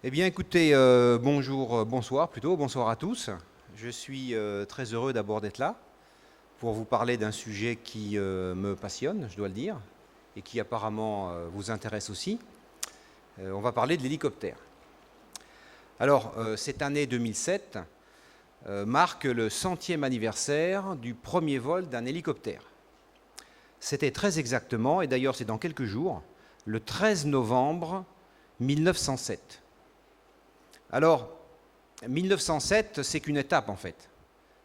Eh bien, écoutez, bonsoir plutôt, bonsoir à tous. Je suis très heureux d'abord d'être là pour vous parler d'un sujet qui me passionne, je dois le dire, et qui apparemment vous intéresse aussi. On va parler de l'hélicoptère. Alors, cette année 2007 marque le 100e anniversaire du premier vol d'un hélicoptère. C'était très exactement, et d'ailleurs c'est dans quelques jours, le 13 novembre 1907. Alors, 1907, c'est qu'une étape en fait,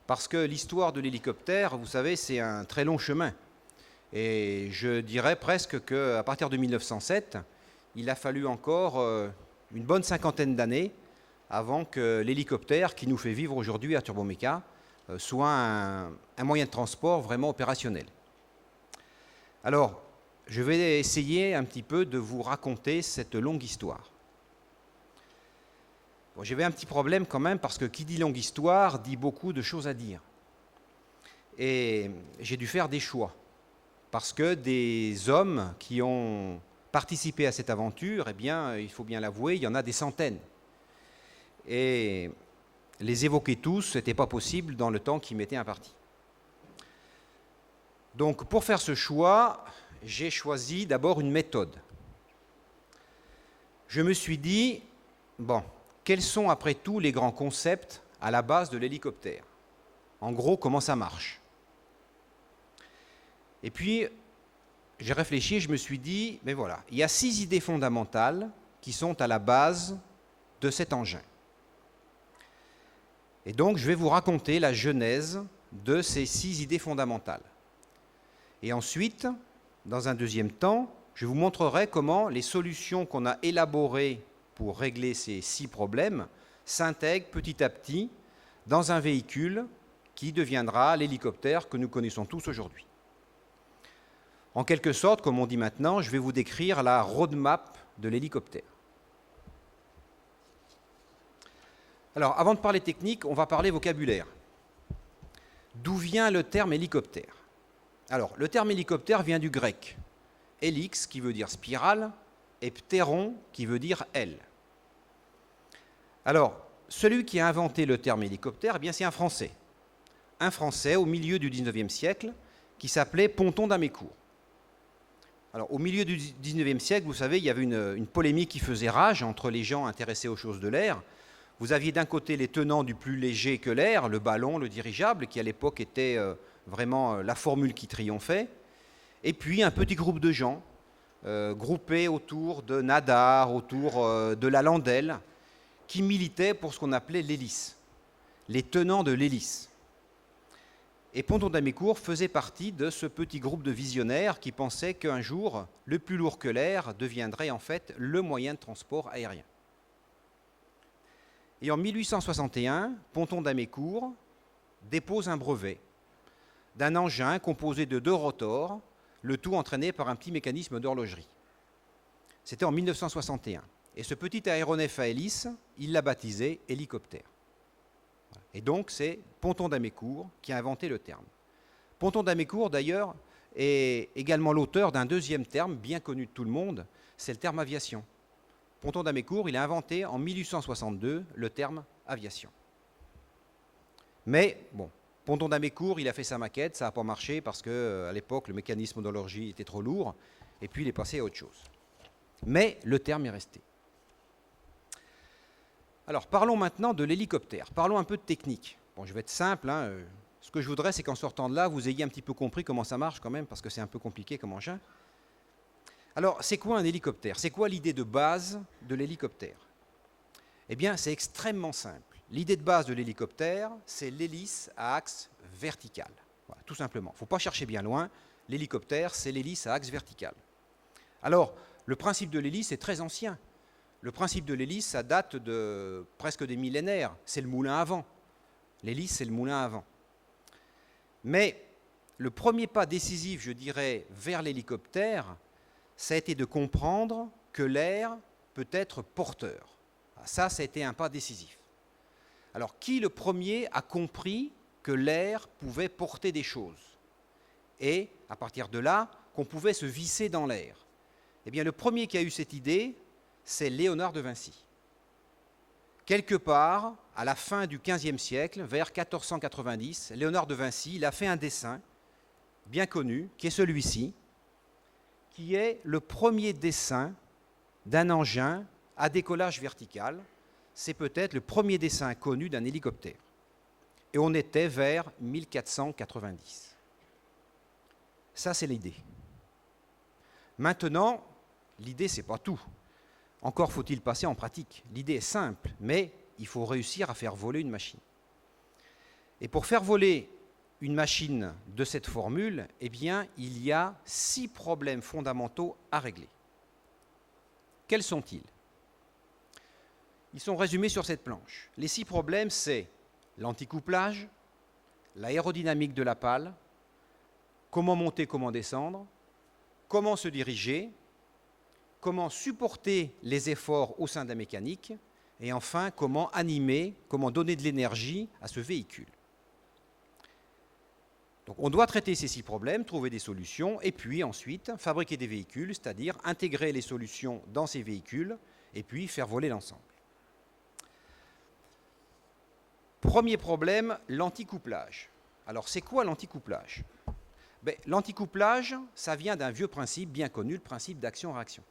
parce que l'histoire de l'hélicoptère, vous savez, c'est un très long chemin. Et je dirais presque qu'à partir de 1907, il a fallu encore une bonne cinquantaine d'années avant que l'hélicoptère qui nous fait vivre aujourd'hui à Turboméca soit un moyen de transport vraiment opérationnel. Alors, je vais essayer un petit peu de vous raconter cette longue histoire. Bon, j'avais un petit problème quand même parce que qui dit longue histoire dit beaucoup de choses à dire. Et j'ai dû faire des choix parce que des hommes qui ont participé à cette aventure, eh bien, il faut bien l'avouer, il y en a des centaines. Et les évoquer tous, ce n'était pas possible dans le temps qui m'était imparti. Donc, pour faire ce choix, j'ai choisi d'abord une méthode. Je me suis dit, bon, quels sont après tout les grands concepts à la base de l'hélicoptère? En gros, comment ça marche? Et puis, j'ai réfléchi et je me suis dit, mais voilà, il y a 6 idées fondamentales qui sont à la base de cet engin. Et donc, je vais vous raconter la genèse de ces 6 idées fondamentales. Et ensuite, dans un deuxième temps, je vous montrerai comment les solutions qu'on a élaborées pour régler ces 6 problèmes s'intègrent petit à petit dans un véhicule qui deviendra l'hélicoptère que nous connaissons tous aujourd'hui. En quelque sorte, comme on dit maintenant, je vais vous décrire la roadmap de l'hélicoptère. Alors, avant de parler technique, on va parler vocabulaire. D'où vient le terme hélicoptère? Alors, le terme hélicoptère vient du grec. Hélix, qui veut dire spirale, et ptéron, qui veut dire aile. Alors, celui qui a inventé le terme hélicoptère, eh bien, c'est un Français. Un Français au milieu du XIXe siècle, qui s'appelait Ponton d'Amécourt. Alors, au milieu du XIXe siècle, vous savez, il y avait une polémique qui faisait rage entre les gens intéressés aux choses de l'air. Vous aviez d'un côté les tenants du plus léger que l'air, le ballon, le dirigeable, qui à l'époque était vraiment la formule qui triomphait, et puis un petit groupe de gens groupés autour de Nadar, autour de Lalandelle, qui militaient pour ce qu'on appelait l'hélice, les tenants de l'hélice. Et Ponton d'Amécourt faisait partie de ce petit groupe de visionnaires qui pensaient qu'un jour, le plus lourd que l'air deviendrait en fait le moyen de transport aérien. Et en 1861, Ponton d'Amécourt dépose un brevet d'un engin composé de 2 rotors, le tout entraîné par un petit mécanisme d'horlogerie. C'était en 1961. Et ce petit aéronef à hélice, il l'a baptisé hélicoptère. Et donc, c'est Ponton d'Amécourt qui a inventé le terme. Ponton d'Amécourt, d'ailleurs, est également l'auteur d'un deuxième terme bien connu de tout le monde, c'est le terme aviation. Ponton d'Amécourt, il a inventé en 1862 le terme aviation. Mais, bon, Ponton d'Amécourt, il a fait sa maquette, ça n'a pas marché parce qu'à l'époque, le mécanisme d'horlogerie était trop lourd, et puis il est passé à autre chose. Mais le terme est resté. Alors, parlons maintenant de l'hélicoptère. Parlons un peu de technique. Bon, je vais être simple. Ce que je voudrais, c'est qu'en sortant de là, vous ayez un petit peu compris comment ça marche quand même, parce que c'est un peu compliqué comme engin. Alors, c'est quoi un hélicoptère? C'est quoi l'idée de base de l'hélicoptère? Eh bien, c'est extrêmement simple. L'idée de base de l'hélicoptère, c'est l'hélice à axe vertical. Voilà, tout simplement. Il ne faut pas chercher bien loin. L'hélicoptère, c'est l'hélice à axe vertical. Alors, le principe de l'hélice est très ancien. Le principe de l'hélice, ça date de presque des millénaires. C'est le moulin à vent. L'hélice, c'est le moulin à vent. Mais le premier pas décisif, je dirais, vers l'hélicoptère, ça a été de comprendre que l'air peut être porteur. Ça a été un pas décisif. Alors, qui le premier a compris que l'air pouvait porter des choses? Et, à partir de là, qu'on pouvait se visser dans l'air? Eh bien, le premier qui a eu cette idée, c'est Léonard de Vinci. quelque part, à la fin du XVe siècle, vers 1490, Léonard de Vinci, il a fait un dessin bien connu, qui est celui-ci, qui est le premier dessin d'un engin à décollage vertical. C'est peut-être le premier dessin connu d'un hélicoptère. Et on était vers 1490. Ça, c'est l'idée. Maintenant, l'idée, ce n'est pas tout. Encore faut-il passer en pratique. L'idée est simple, mais il faut réussir à faire voler une machine. Et pour faire voler une machine de cette formule, eh bien, il y a 6 problèmes fondamentaux à régler. Quels sont-ils? Ils sont résumés sur cette planche. Les 6 problèmes, c'est l'anticouplage, l'aérodynamique de la pale, comment monter, comment descendre, comment se diriger, comment supporter les efforts au sein de la mécanique, et enfin, comment animer, comment donner de l'énergie à ce véhicule. Donc on doit traiter ces 6 problèmes, trouver des solutions, et puis ensuite fabriquer des véhicules, c'est-à-dire intégrer les solutions dans ces véhicules, et puis faire voler l'ensemble. Premier problème, l'anticouplage. Alors c'est quoi l'anticouplage? L'anticouplage, ça vient d'un vieux principe bien connu, le principe d'action-réaction.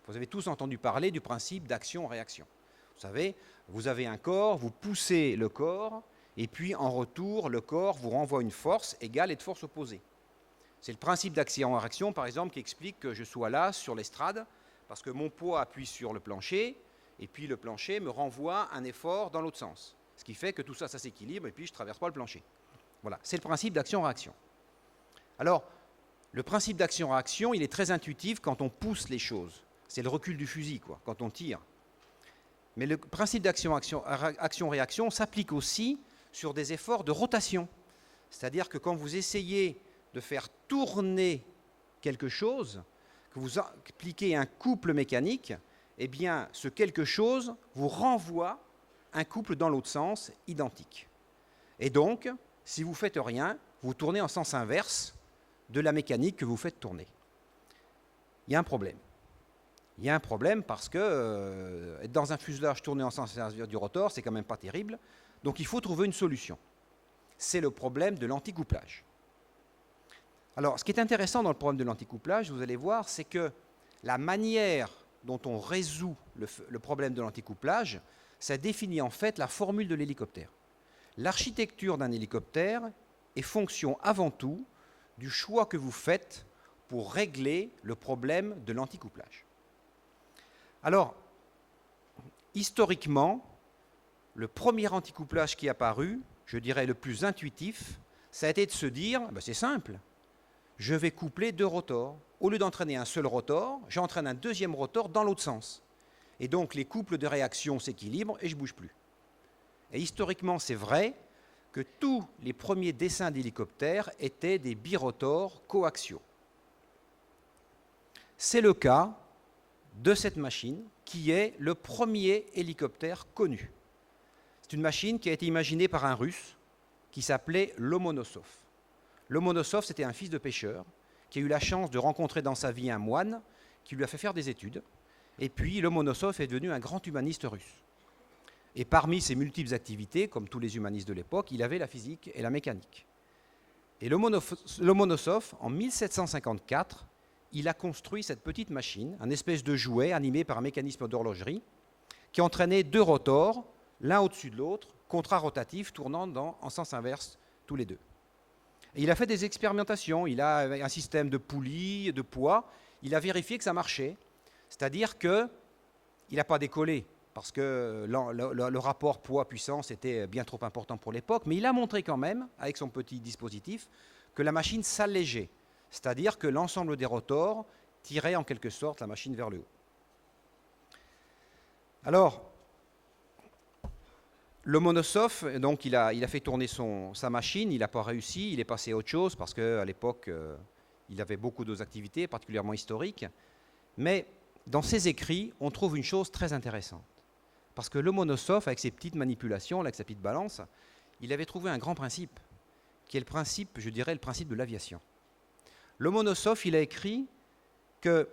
Vous avez tous entendu parler du principe d'action-réaction. Vous savez, vous avez un corps, vous poussez le corps, et puis en retour, le corps vous renvoie une force égale et de force opposée. C'est le principe d'action-réaction, par exemple, qui explique que je sois là, sur l'estrade, parce que mon poids appuie sur le plancher, et puis le plancher me renvoie un effort dans l'autre sens. Ce qui fait que tout ça, ça s'équilibre, et puis je ne traverse pas le plancher. Voilà, c'est le principe d'action-réaction. Alors, le principe d'action-réaction, il est très intuitif quand on pousse les choses. C'est le recul du fusil, quoi, quand on tire. Mais le principe d'action-réaction s'applique aussi sur des efforts de rotation. C'est-à-dire que quand vous essayez de faire tourner quelque chose, que vous appliquez un couple mécanique, eh bien, ce quelque chose vous renvoie un couple dans l'autre sens, identique. Et donc, si vous ne faites rien, vous tournez en sens inverse de la mécanique que vous faites tourner. Il y a un problème. Il y a un problème parce que être dans un fuselage tourné en sens inverse du rotor, c'est quand même pas terrible. Donc il faut trouver une solution. C'est le problème de l'anticouplage. Alors, ce qui est intéressant dans le problème de l'anticouplage, vous allez voir, c'est que la manière dont on résout le problème de l'anticouplage, ça définit en fait la formule de l'hélicoptère. L'architecture d'un hélicoptère est fonction avant tout du choix que vous faites pour régler le problème de l'anticouplage. Alors, historiquement, le premier anticouplage qui est apparu, je dirais le plus intuitif, ça a été de se dire, c'est simple, je vais coupler 2 rotors. Au lieu d'entraîner un seul rotor, j'entraîne un deuxième rotor dans l'autre sens. Et donc les couples de réaction s'équilibrent et je ne bouge plus. Et historiquement, c'est vrai que tous les premiers dessins d'hélicoptères étaient des birotors coaxiaux. C'est le cas de cette machine qui est le premier hélicoptère connu. C'est une machine qui a été imaginée par un Russe qui s'appelait Lomonosov. Lomonosov, c'était un fils de pêcheur qui a eu la chance de rencontrer dans sa vie un moine qui lui a fait faire des études. Et puis Lomonosov est devenu un grand humaniste russe. Et parmi ses multiples activités, comme tous les humanistes de l'époque, il avait la physique et la mécanique. Et Lomonosov, en 1754, il a construit cette petite machine, un espèce de jouet animé par un mécanisme d'horlogerie, qui entraînait 2 rotors, l'un au-dessus de l'autre, contrarotatifs, tournant en sens inverse tous les 2. Et il a fait des expérimentations, il a un système de poulies, de poids, il a vérifié que ça marchait, c'est-à-dire qu'il n'a pas décollé, parce que le rapport poids-puissance était bien trop important pour l'époque, mais il a montré quand même, avec son petit dispositif, que la machine s'allégeait, c'est-à-dire que l'ensemble des rotors tirait en quelque sorte la machine vers le haut. Alors, Lomonosov, donc il a fait tourner sa machine, il n'a pas réussi, il est passé à autre chose, parce qu'à l'époque, il avait beaucoup d'autres activités, particulièrement historiques, mais dans ses écrits, on trouve une chose très intéressante. Parce que Lomonosov, avec ses petites manipulations, avec sa petite balance, il avait trouvé un grand principe, qui est le principe, je dirais, le principe de l'aviation. Lomonosov, il a écrit que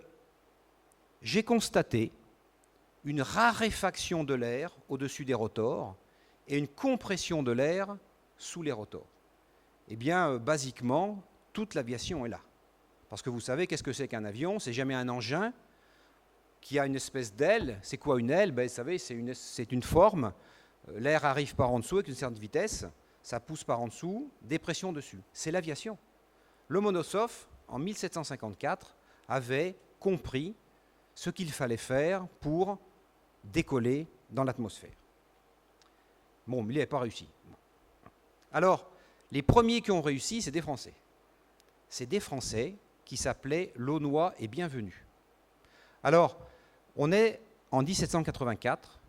j'ai constaté une raréfaction de l'air au-dessus des rotors et une compression de l'air sous les rotors. Eh bien, basiquement, toute l'aviation est là. Parce que vous savez, qu'est-ce que c'est qu'un avion? C'est jamais un engin qui a une espèce d'aile. C'est quoi une aile? Vous savez, c'est une forme. L'air arrive par en dessous avec une certaine vitesse, ça pousse par en dessous, des pressions dessus. C'est l'aviation. Lomonosov, en 1754, avait compris ce qu'il fallait faire pour décoller dans l'atmosphère. Bon, mais il n'avait pas réussi. Alors, les premiers qui ont réussi, c'est des Français. C'est des Français qui s'appelaient Launois et Bienvenu. Alors, on est en 1784,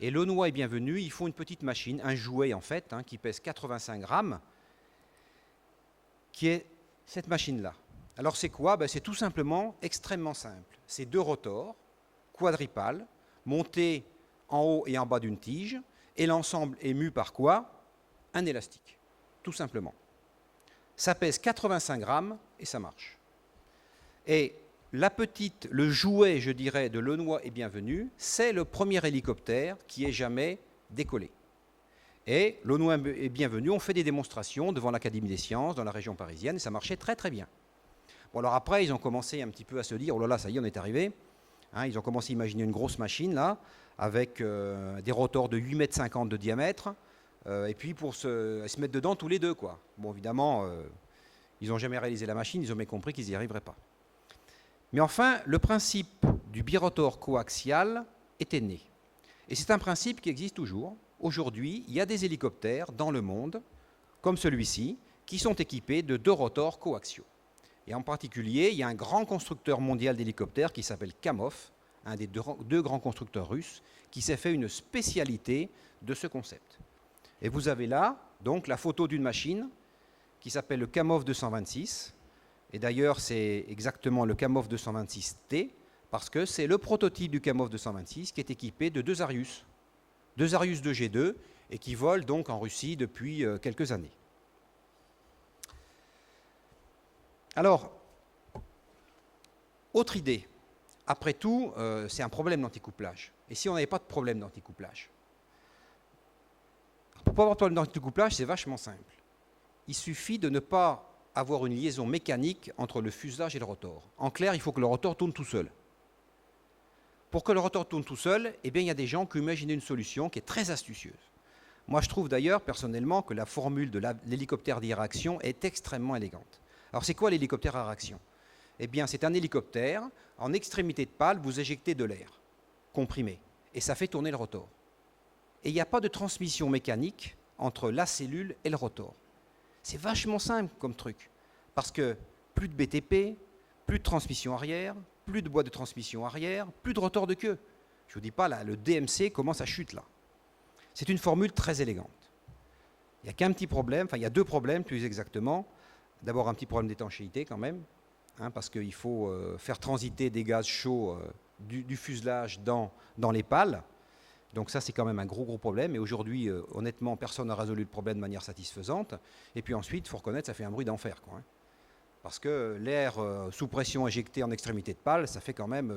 et Launois et Bienvenu, ils font une petite machine, un jouet en fait, qui pèse 85 grammes, qui est cette machine-là. Alors c'est quoi? C'est tout simplement extrêmement simple. C'est 2 rotors quadripales, montés en haut et en bas d'une tige, et l'ensemble est mu par quoi? Un élastique, tout simplement. Ça pèse 85 grammes et ça marche. Et le jouet, je dirais, de Launois et Bienvenu, c'est le premier hélicoptère qui ait jamais décollé. Et Launois et Bienvenu ont fait des démonstrations devant l'Académie des sciences dans la région parisienne, et ça marchait très très bien. Bon, alors après, ils ont commencé un petit peu à se dire, oh là là, ça y est, on est arrivé. Ils ont commencé à imaginer une grosse machine, là, avec des rotors de 8,50 m de diamètre, et puis pour se mettre dedans tous les deux, quoi. Bon, évidemment, ils n'ont jamais réalisé la machine, ils ont bien compris qu'ils n'y arriveraient pas. Mais enfin, le principe du birotor coaxial était né. Et c'est un principe qui existe toujours. Aujourd'hui, il y a des hélicoptères dans le monde, comme celui-ci, qui sont équipés de 2 rotors coaxiaux. Et en particulier, il y a un grand constructeur mondial d'hélicoptères qui s'appelle Kamov, un des 2 grands constructeurs russes, qui s'est fait une spécialité de ce concept. Et vous avez là, donc, la photo d'une machine qui s'appelle le Kamov 226. Et d'ailleurs, c'est exactement le Kamov 226T, parce que c'est le prototype du Kamov 226 qui est équipé de 2 Arius 2G2, et qui volent donc en Russie depuis quelques années. Alors, autre idée. Après tout, c'est un problème d'anticouplage. Et si on n'avait pas de problème d'anticouplage? Pour ne pas avoir de problème d'anticouplage, c'est vachement simple. Il suffit de ne pas avoir une liaison mécanique entre le fuselage et le rotor. En clair, il faut que le rotor tourne tout seul. Pour que le rotor tourne tout seul, eh bien, il y a des gens qui ont imaginé une solution qui est très astucieuse. Moi, je trouve d'ailleurs, personnellement, que la formule de l'hélicoptère d'Air-Action est extrêmement élégante. Alors, c'est quoi l'hélicoptère à réaction? Eh bien, c'est un hélicoptère, en extrémité de pale, vous éjectez de l'air comprimé, et ça fait tourner le rotor. Et il n'y a pas de transmission mécanique entre la cellule et le rotor. C'est vachement simple comme truc, parce que plus de BTP, plus de transmission arrière, plus de boîte de transmission arrière, plus de rotor de queue. Je ne vous dis pas, là, le DMC commence à chuter là. C'est une formule très élégante. Il n'y a qu'un petit problème, enfin il y a 2 problèmes plus exactement. D'abord un petit problème d'étanchéité quand même, parce qu'il faut faire transiter des gaz chauds du fuselage dans les pales. Donc ça, c'est quand même un gros problème. Et aujourd'hui, honnêtement, personne n'a résolu le problème de manière satisfaisante. Et puis ensuite, il faut reconnaître, ça fait un bruit d'enfer, quoi. Parce que l'air sous pression éjecté en extrémité de pale, ça fait quand même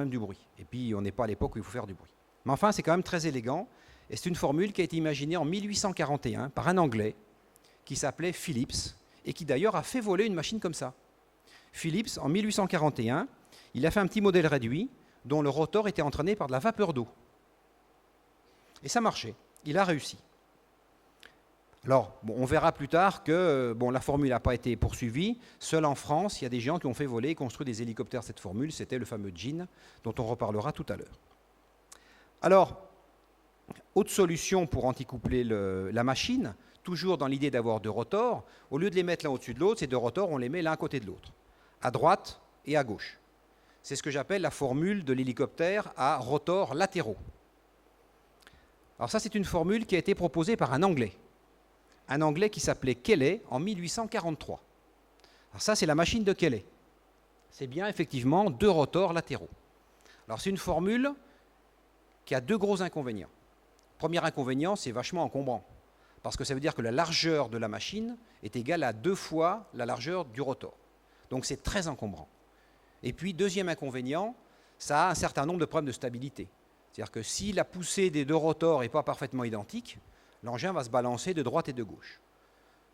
du bruit. Et puis, on n'est pas à l'époque où il faut faire du bruit. Mais enfin, c'est quand même très élégant. Et c'est une formule qui a été imaginée en 1841 par un Anglais qui s'appelait Phillips, et qui d'ailleurs a fait voler une machine comme ça. Phillips, en 1841, il a fait un petit modèle réduit dont le rotor était entraîné par de la vapeur d'eau. Et ça marchait. Il a réussi. Alors, bon, on verra plus tard que la formule n'a pas été poursuivie. Seul en France, il y a des gens qui ont fait voler et construit des hélicoptères cette formule. C'était le fameux Gene, dont on reparlera tout à l'heure. Alors, autre solution pour anticoupler la machine, toujours dans l'idée d'avoir 2 rotors, au lieu de les mettre l'un au-dessus de l'autre, ces 2 rotors, on les met l'un à côté de l'autre, à droite et à gauche. C'est ce que j'appelle la formule de l'hélicoptère à rotors latéraux. Alors ça, c'est une formule qui a été proposée par un Anglais qui s'appelait Kelley en 1843. Alors ça, c'est la machine de Kelley. C'est bien effectivement 2 rotors latéraux. Alors c'est une formule qui a 2 gros inconvénients. Premier inconvénient, c'est vachement encombrant, parce que ça veut dire que la largeur de la machine est égale à 2 fois la largeur du rotor. Donc c'est très encombrant. Et puis, deuxième inconvénient, ça a un certain nombre de problèmes de stabilité. C'est-à-dire que si la poussée des deux rotors n'est pas parfaitement identique, l'engin va se balancer de droite et de gauche.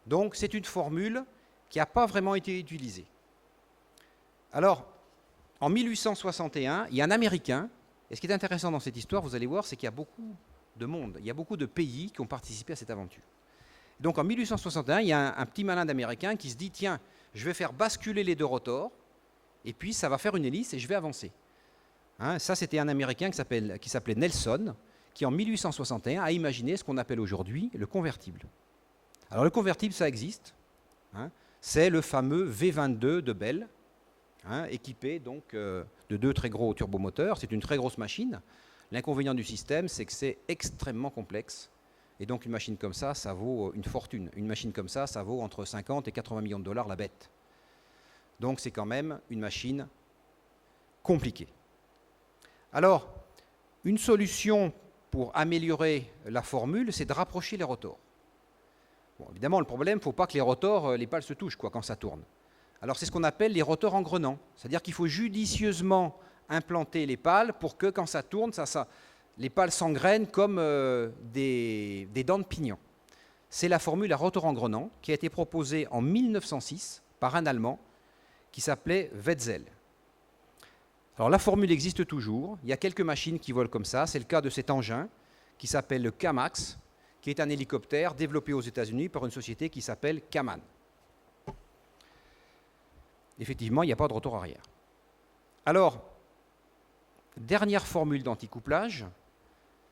Donc c'est une formule qui n'a pas vraiment été utilisée. Alors, en 1861, il y a un Américain, et ce qui est intéressant dans cette histoire, vous allez voir, c'est qu'il y a beaucoup de monde, il y a beaucoup de pays qui ont participé à cette aventure. Donc en 1861, il y a un petit malin d'Américain qui se dit, tiens, je vais faire basculer les deux rotors, et puis ça va faire une hélice et je vais avancer. Hein, ça, c'était un Américain qui s'appelait Nelson, qui en 1861 a imaginé ce qu'on appelle aujourd'hui le convertible. Alors le convertible, ça existe. Hein, c'est le fameux V22 de Bell, hein, équipé donc de deux très gros turbomoteurs. C'est une très grosse machine. L'inconvénient du système, c'est que c'est extrêmement complexe. Et donc une machine comme ça vaut une fortune. Une machine comme ça vaut entre 50 et 80 millions de dollars la bête. Donc c'est quand même une machine compliquée. Alors, une solution pour améliorer la formule, c'est de rapprocher les rotors. Bon, évidemment, le problème, il ne faut pas que les rotors, les pales se touchent quand ça tourne. Alors c'est ce qu'on appelle les rotors engrenants. C'est-à-dire qu'il faut judicieusement implanter les pales pour que quand ça tourne, les pales s'engrainent comme des dents de pignon. C'est la formule à rotor engrenant qui a été proposée en 1906 par un Allemand qui s'appelait Wetzel. Alors la formule existe toujours, il y a quelques machines qui volent comme ça, c'est le cas de cet engin qui s'appelle le Kamax, qui est un hélicoptère développé aux États-Unis par une société qui s'appelle Kaman. Effectivement, il n'y a pas de rotor arrière. Alors, dernière formule d'anticouplage,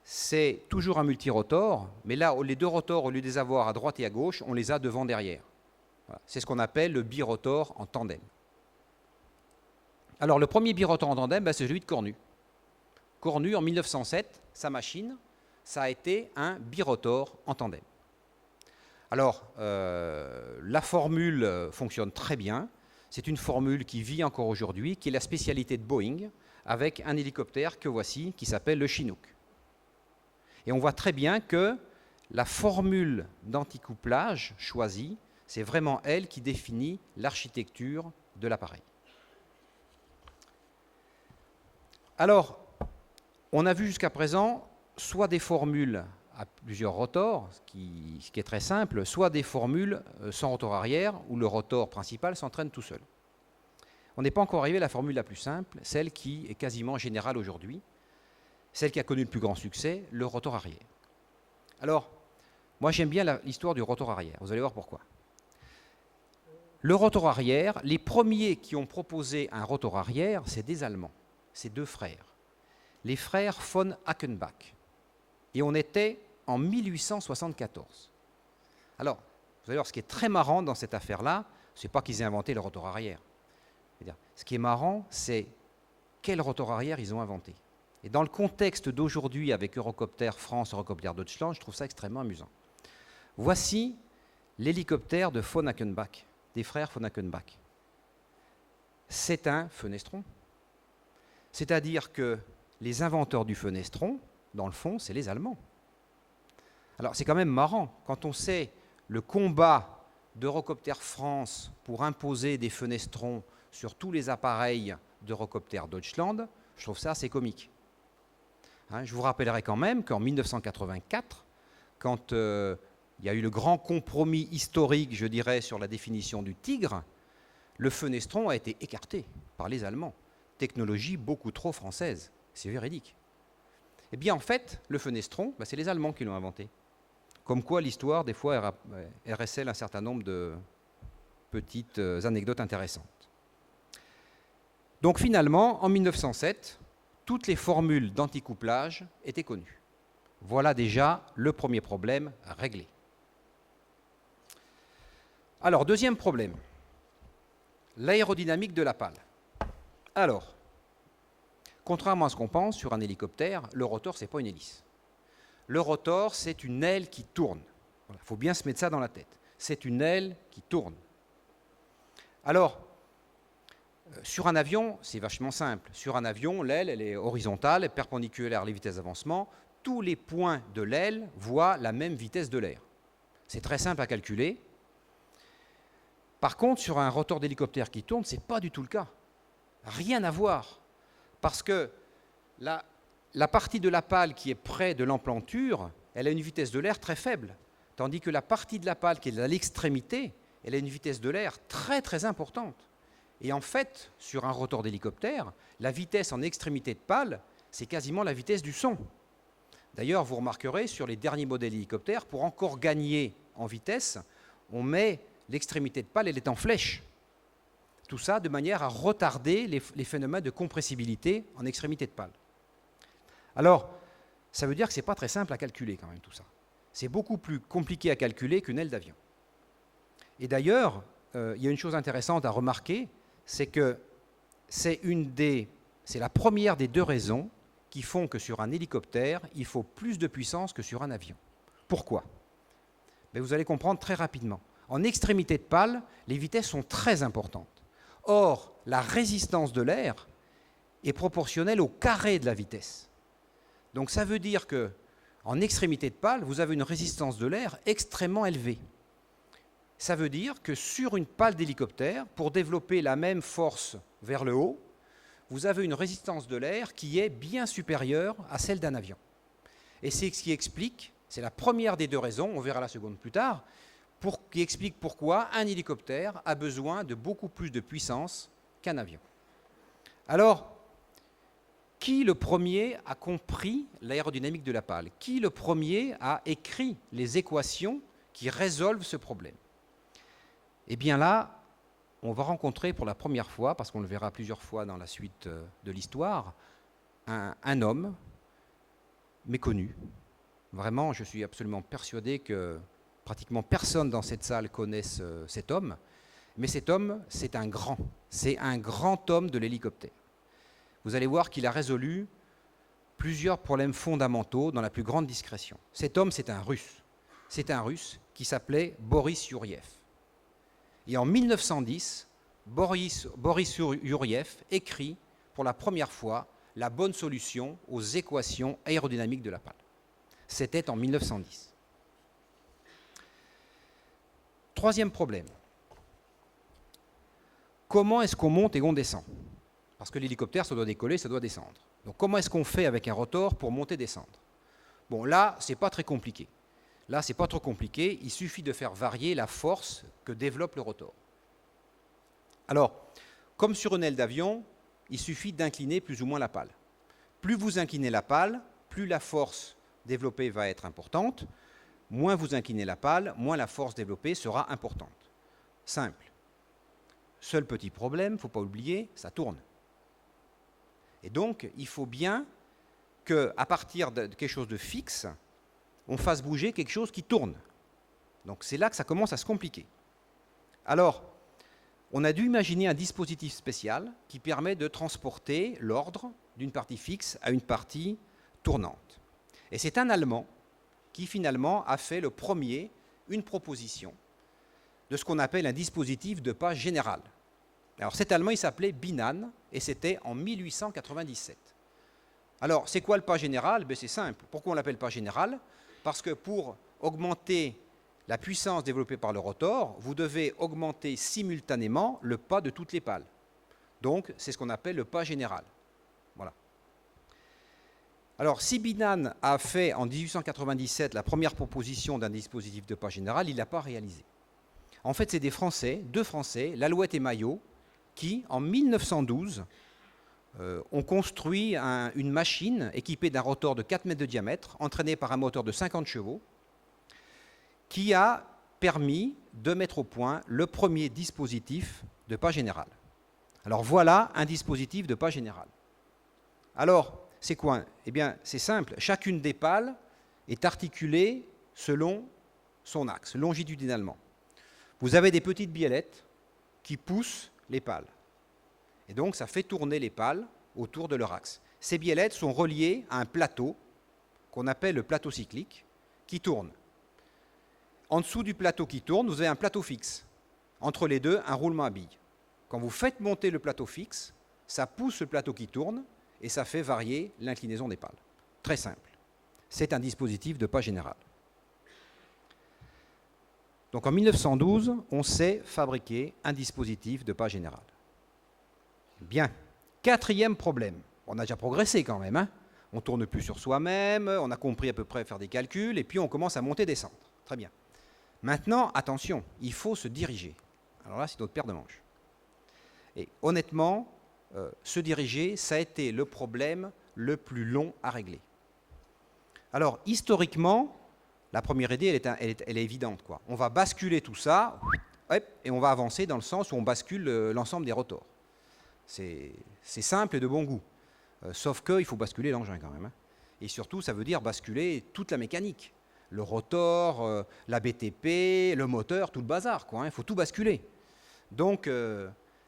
c'est toujours un multirotor, mais là, les deux rotors, au lieu de les avoir à droite et à gauche, on les a devant-derrière. Voilà. C'est ce qu'on appelle le birotor en tandem. Alors, le premier birotor en tandem, c'est celui de Cornu. Cornu, en 1907, sa machine, ça a été un birotor en tandem. Alors, la formule fonctionne très bien. C'est une formule qui vit encore aujourd'hui, qui est la spécialité de Boeing, avec un hélicoptère que voici, qui s'appelle le Chinook. Et on voit très bien que la formule d'anticouplage choisie, c'est vraiment elle qui définit l'architecture de l'appareil. Alors, on a vu jusqu'à présent soit des formules à plusieurs rotors, ce qui est très simple, soit des formules sans rotor arrière, où le rotor principal s'entraîne tout seul. On n'est pas encore arrivé à la formule la plus simple, celle qui est quasiment générale aujourd'hui, celle qui a connu le plus grand succès, le rotor arrière. Alors, moi j'aime bien l'histoire du rotor arrière, vous allez voir pourquoi. Le rotor arrière, les premiers qui ont proposé un rotor arrière, c'est des Allemands, c'est deux frères, les frères von Achenbach. Et on était en 1874. Alors, vous allez voir, ce qui est très marrant dans cette affaire-là, ce n'est pas qu'ils aient inventé le rotor arrière. Ce qui est marrant, c'est quel rotor arrière ils ont inventé. Et dans le contexte d'aujourd'hui, avec Eurocopter France, Eurocopter Deutschland, je trouve ça extrêmement amusant. Voici l'hélicoptère de von Achenbach, des frères von Achenbach. C'est un fenestron. C'est-à-dire que les inventeurs du fenestron, dans le fond, c'est les Allemands. Alors, c'est quand même marrant, quand on sait le combat d'Eurocopter France pour imposer des fenestrons sur tous les appareils d'Eurocopter Deutschland, je trouve ça assez comique. Hein, je vous rappellerai quand même qu'en 1984, quand il y a eu le grand compromis historique, je dirais, sur la définition du Tigre, le fenestron a été écarté par les Allemands. Technologie beaucoup trop française, c'est véridique. Eh bien, en fait, le fenestron, c'est les Allemands qui l'ont inventé. Comme quoi, l'histoire, des fois, elle recèle un certain nombre de petites anecdotes intéressantes. Donc, finalement, en 1907, toutes les formules d'anticouplage étaient connues. Voilà déjà le premier problème réglé. Alors, deuxième problème, l'aérodynamique de la pale. Alors, contrairement à ce qu'on pense, sur un hélicoptère, le rotor, ce n'est pas une hélice. Le rotor, c'est une aile qui tourne. Il faut bien se mettre ça dans la tête. C'est une aile qui tourne. Alors, sur un avion, c'est vachement simple. Sur un avion, l'aile, elle est horizontale, perpendiculaire à les vitesses d'avancement. Tous les points de l'aile voient la même vitesse de l'air. C'est très simple à calculer. Par contre, sur un rotor d'hélicoptère qui tourne, ce n'est pas du tout le cas. Rien à voir. Parce que la partie de la pale qui est près de l'emplanture, elle a une vitesse de l'air très faible, tandis que la partie de la pale qui est à l'extrémité, elle a une vitesse de l'air très très importante. Et en fait, sur un rotor d'hélicoptère, la vitesse en extrémité de pale, c'est quasiment la vitesse du son. D'ailleurs, vous remarquerez, sur les derniers modèles d'hélicoptères, pour encore gagner en vitesse, on met l'extrémité de pale, elle est en flèche. Tout ça de manière à retarder les phénomènes de compressibilité en extrémité de pale. Alors, ça veut dire que ce n'est pas très simple à calculer quand même tout ça. C'est beaucoup plus compliqué à calculer qu'une aile d'avion. Et d'ailleurs, il y a une chose intéressante à remarquer, c'est que c'est la première des deux raisons qui font que sur un hélicoptère, il faut plus de puissance que sur un avion. Pourquoi? Vous allez comprendre très rapidement. En extrémité de pale, les vitesses sont très importantes. Or, la résistance de l'air est proportionnelle au carré de la vitesse. Donc ça veut dire qu'en extrémité de pale, vous avez une résistance de l'air extrêmement élevée. Ça veut dire que sur une pale d'hélicoptère, pour développer la même force vers le haut, vous avez une résistance de l'air qui est bien supérieure à celle d'un avion. Et c'est ce qui explique, c'est la première des deux raisons, on verra la seconde plus tard, qui explique pourquoi un hélicoptère a besoin de beaucoup plus de puissance qu'un avion. Alors, qui le premier a compris l'aérodynamique de la pale? Qui le premier a écrit les équations qui résolvent ce problème? Eh bien là, on va rencontrer pour la première fois, parce qu'on le verra plusieurs fois dans la suite de l'histoire, un homme méconnu. Vraiment, je suis absolument persuadé que pratiquement personne dans cette salle connaisse cet homme, mais cet homme, c'est un grand homme de l'hélicoptère. Vous allez voir qu'il a résolu plusieurs problèmes fondamentaux dans la plus grande discrétion. Cet homme, c'est un Russe. C'est un Russe qui s'appelait Boris Yuriev. Et en 1910, Boris Yuriev écrit pour la première fois la bonne solution aux équations aérodynamiques de la pale. C'était en 1910. Troisième problème. Comment est-ce qu'on monte et qu'on descend? Parce que l'hélicoptère, ça doit décoller, ça doit descendre. Donc comment est-ce qu'on fait avec un rotor pour monter et descendre? Bon, là, ce n'est pas très compliqué. Là, ce n'est pas trop compliqué, il suffit de faire varier la force que développe le rotor. Alors, comme sur une aile d'avion, il suffit d'incliner plus ou moins la pale. Plus vous inclinez la pale, plus la force développée va être importante. Moins vous inclinez la pale, moins la force développée sera importante. Simple. Seul petit problème, il ne faut pas oublier, ça tourne. Et donc, il faut bien qu'à partir de quelque chose de fixe, on fasse bouger quelque chose qui tourne. Donc c'est là que ça commence à se compliquer. Alors, on a dû imaginer un dispositif spécial qui permet de transporter l'ordre d'une partie fixe à une partie tournante. Et c'est un Allemand qui finalement a fait une proposition de ce qu'on appelle un dispositif de pas général. Alors cet Allemand, il s'appelait Binan, et c'était en 1897. Alors, c'est quoi le pas général? C'est simple. Pourquoi on l'appelle pas général? Parce que pour augmenter la puissance développée par le rotor, vous devez augmenter simultanément le pas de toutes les pales. Donc, c'est ce qu'on appelle le pas général. Voilà. Alors, si Binan a fait en 1897 la première proposition d'un dispositif de pas général, il ne l'a pas réalisé. En fait, c'est deux Français, Lalouette et Maillot, qui, en 1912, ont construit une machine équipée d'un rotor de 4 mètres de diamètre, entraîné par un moteur de 50 chevaux, qui a permis de mettre au point le premier dispositif de pas général. Alors voilà un dispositif de pas général. Alors, c'est quoi? Eh bien, c'est simple. Chacune des pales est articulée selon son axe, longitudinalement. Vous avez des petites biellettes qui poussent les pales. Et donc, ça fait tourner les pales autour de leur axe. Ces biellettes sont reliées à un plateau qu'on appelle le plateau cyclique qui tourne. En dessous du plateau qui tourne, vous avez un plateau fixe. Entre les deux, un roulement à billes. Quand vous faites monter le plateau fixe, ça pousse le plateau qui tourne et ça fait varier l'inclinaison des pales. Très simple. C'est un dispositif de pas général. Donc en 1912, on sait fabriquer un dispositif de pas général. Bien. Quatrième problème. on a déjà progressé quand même. Hein. On ne tourne plus sur soi-même, on a compris à peu près faire des calculs, et puis on commence à monter, descendre. Très bien. Maintenant, attention, il faut se diriger. Alors là, c'est notre paire de manches. Et honnêtement, se diriger, ça a été le problème le plus long à régler. Alors, historiquement, la première idée, elle est évidente, quoi. On va basculer tout ça, et on va avancer dans le sens où on bascule l'ensemble des rotors. C'est simple et de bon goût. Sauf qu'il faut basculer l'engin quand même. Hein. Et surtout, ça veut dire basculer toute la mécanique. Le rotor, la BTP, le moteur, tout le bazar, quoi. Hein. Il faut tout basculer. Donc,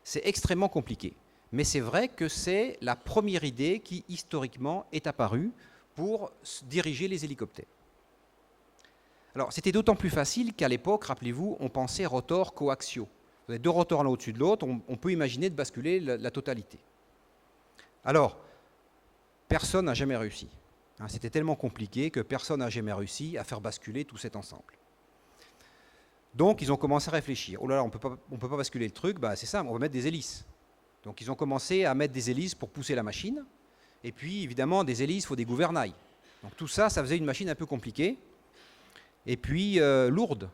c'est extrêmement compliqué. Mais c'est vrai que c'est la première idée qui, historiquement, est apparue pour diriger les hélicoptères. Alors, c'était d'autant plus facile qu'à l'époque, rappelez-vous, on pensait rotor coaxiaux. Vous avez deux rotors l'un au-dessus de l'autre, on peut imaginer de basculer la totalité. Alors, personne n'a jamais réussi. Hein, c'était tellement compliqué que personne n'a jamais réussi à faire basculer tout cet ensemble. Donc, ils ont commencé à réfléchir. Oh là là, on ne peut pas basculer le truc, bah, c'est simple, on va mettre des hélices. Donc, ils ont commencé à mettre des hélices pour pousser la machine. Et puis, évidemment, des hélices, il faut des gouvernails. Donc, tout ça, ça faisait une machine un peu compliquée. Et puis, lourde.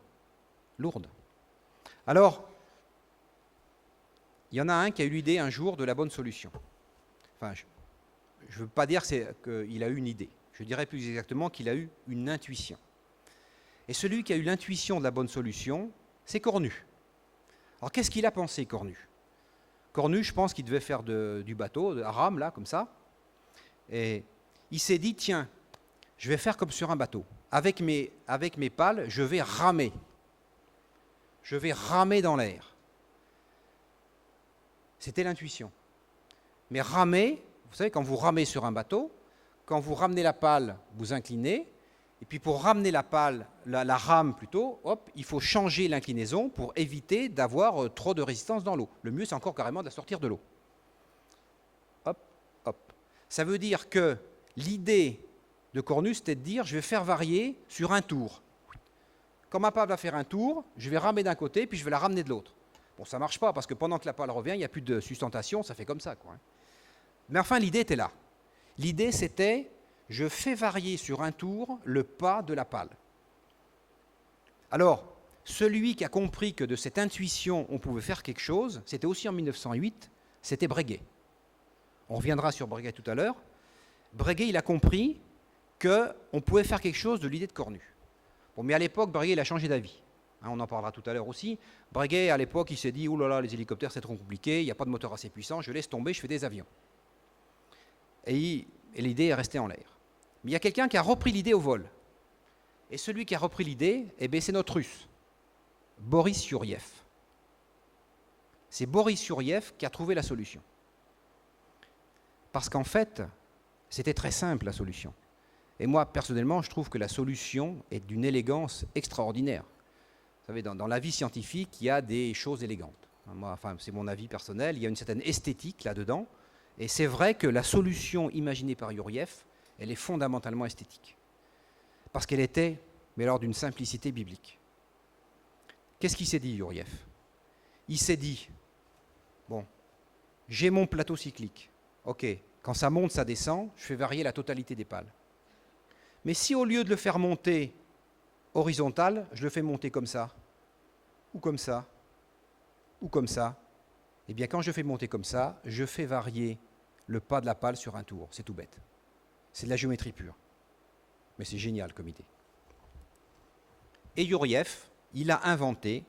Alors, il y en a un qui a eu l'idée un jour de la bonne solution. Enfin, je ne veux pas dire qu'il a eu une idée. Je dirais plus exactement qu'il a eu une intuition. Et celui qui a eu l'intuition de la bonne solution, c'est Cornu. Alors, qu'est-ce qu'il a pensé, Cornu? Cornu, je pense qu'il devait faire du bateau, à rame, là, comme ça. Et il s'est dit, tiens, je vais faire comme sur un bateau. Avec mes pales, je vais ramer. Je vais ramer dans l'air. C'était l'intuition. Mais ramer, vous savez, quand vous ramez sur un bateau, quand vous ramenez la pale, vous inclinez, et puis pour ramener la pale, la rame plutôt, hop, il faut changer l'inclinaison pour éviter d'avoir trop de résistance dans l'eau. Le mieux, c'est encore carrément de la sortir de l'eau. Hop, hop. Ça veut dire que l'idée de Cornu, c'était de dire, je vais faire varier sur un tour. Quand ma pale va faire un tour, je vais ramer d'un côté, puis je vais la ramener de l'autre. Bon, ça ne marche pas, parce que pendant que la pale revient, il n'y a plus de sustentation, ça fait comme ça, quoi. Mais enfin, l'idée était là. L'idée, c'était, je fais varier sur un tour le pas de la pale. Alors, celui qui a compris que de cette intuition, on pouvait faire quelque chose, c'était aussi en 1908, c'était Breguet. On reviendra sur Breguet tout à l'heure. Breguet, il a compris qu'on pouvait faire quelque chose de l'idée de Cornu. Bon, mais à l'époque, Breguet, il a changé d'avis. Hein, on en parlera tout à l'heure aussi. Breguet, à l'époque, il s'est dit, oh là là, les hélicoptères, c'est trop compliqué, il n'y a pas de moteur assez puissant, je laisse tomber, je fais des avions. Et l'idée est restée en l'air. Mais il y a quelqu'un qui a repris l'idée au vol. Et celui qui a repris l'idée, eh bien, c'est notre Russe, Boris Yuriev. C'est Boris Yuriev qui a trouvé la solution. Parce qu'en fait, c'était très simple, la solution. Et moi, personnellement, je trouve que la solution est d'une élégance extraordinaire. Vous savez, dans la vie scientifique, il y a des choses élégantes. Moi, enfin, c'est mon avis personnel, il y a une certaine esthétique là-dedans. Et c'est vrai que la solution imaginée par Yuriev, elle est fondamentalement esthétique. Parce qu'elle était, mais alors, d'une simplicité biblique. Qu'est-ce qu'il s'est dit, Yuriev? Il s'est dit, bon, j'ai mon plateau cyclique. Ok, quand ça monte, ça descend, je fais varier la totalité des pales. Mais si au lieu de le faire monter horizontal, je le fais monter comme ça, ou comme ça, ou comme ça, eh bien quand je fais monter comme ça, je fais varier le pas de la pale sur un tour. C'est tout bête. C'est de la géométrie pure. Mais c'est génial comme idée. Et Yuriev, il a inventé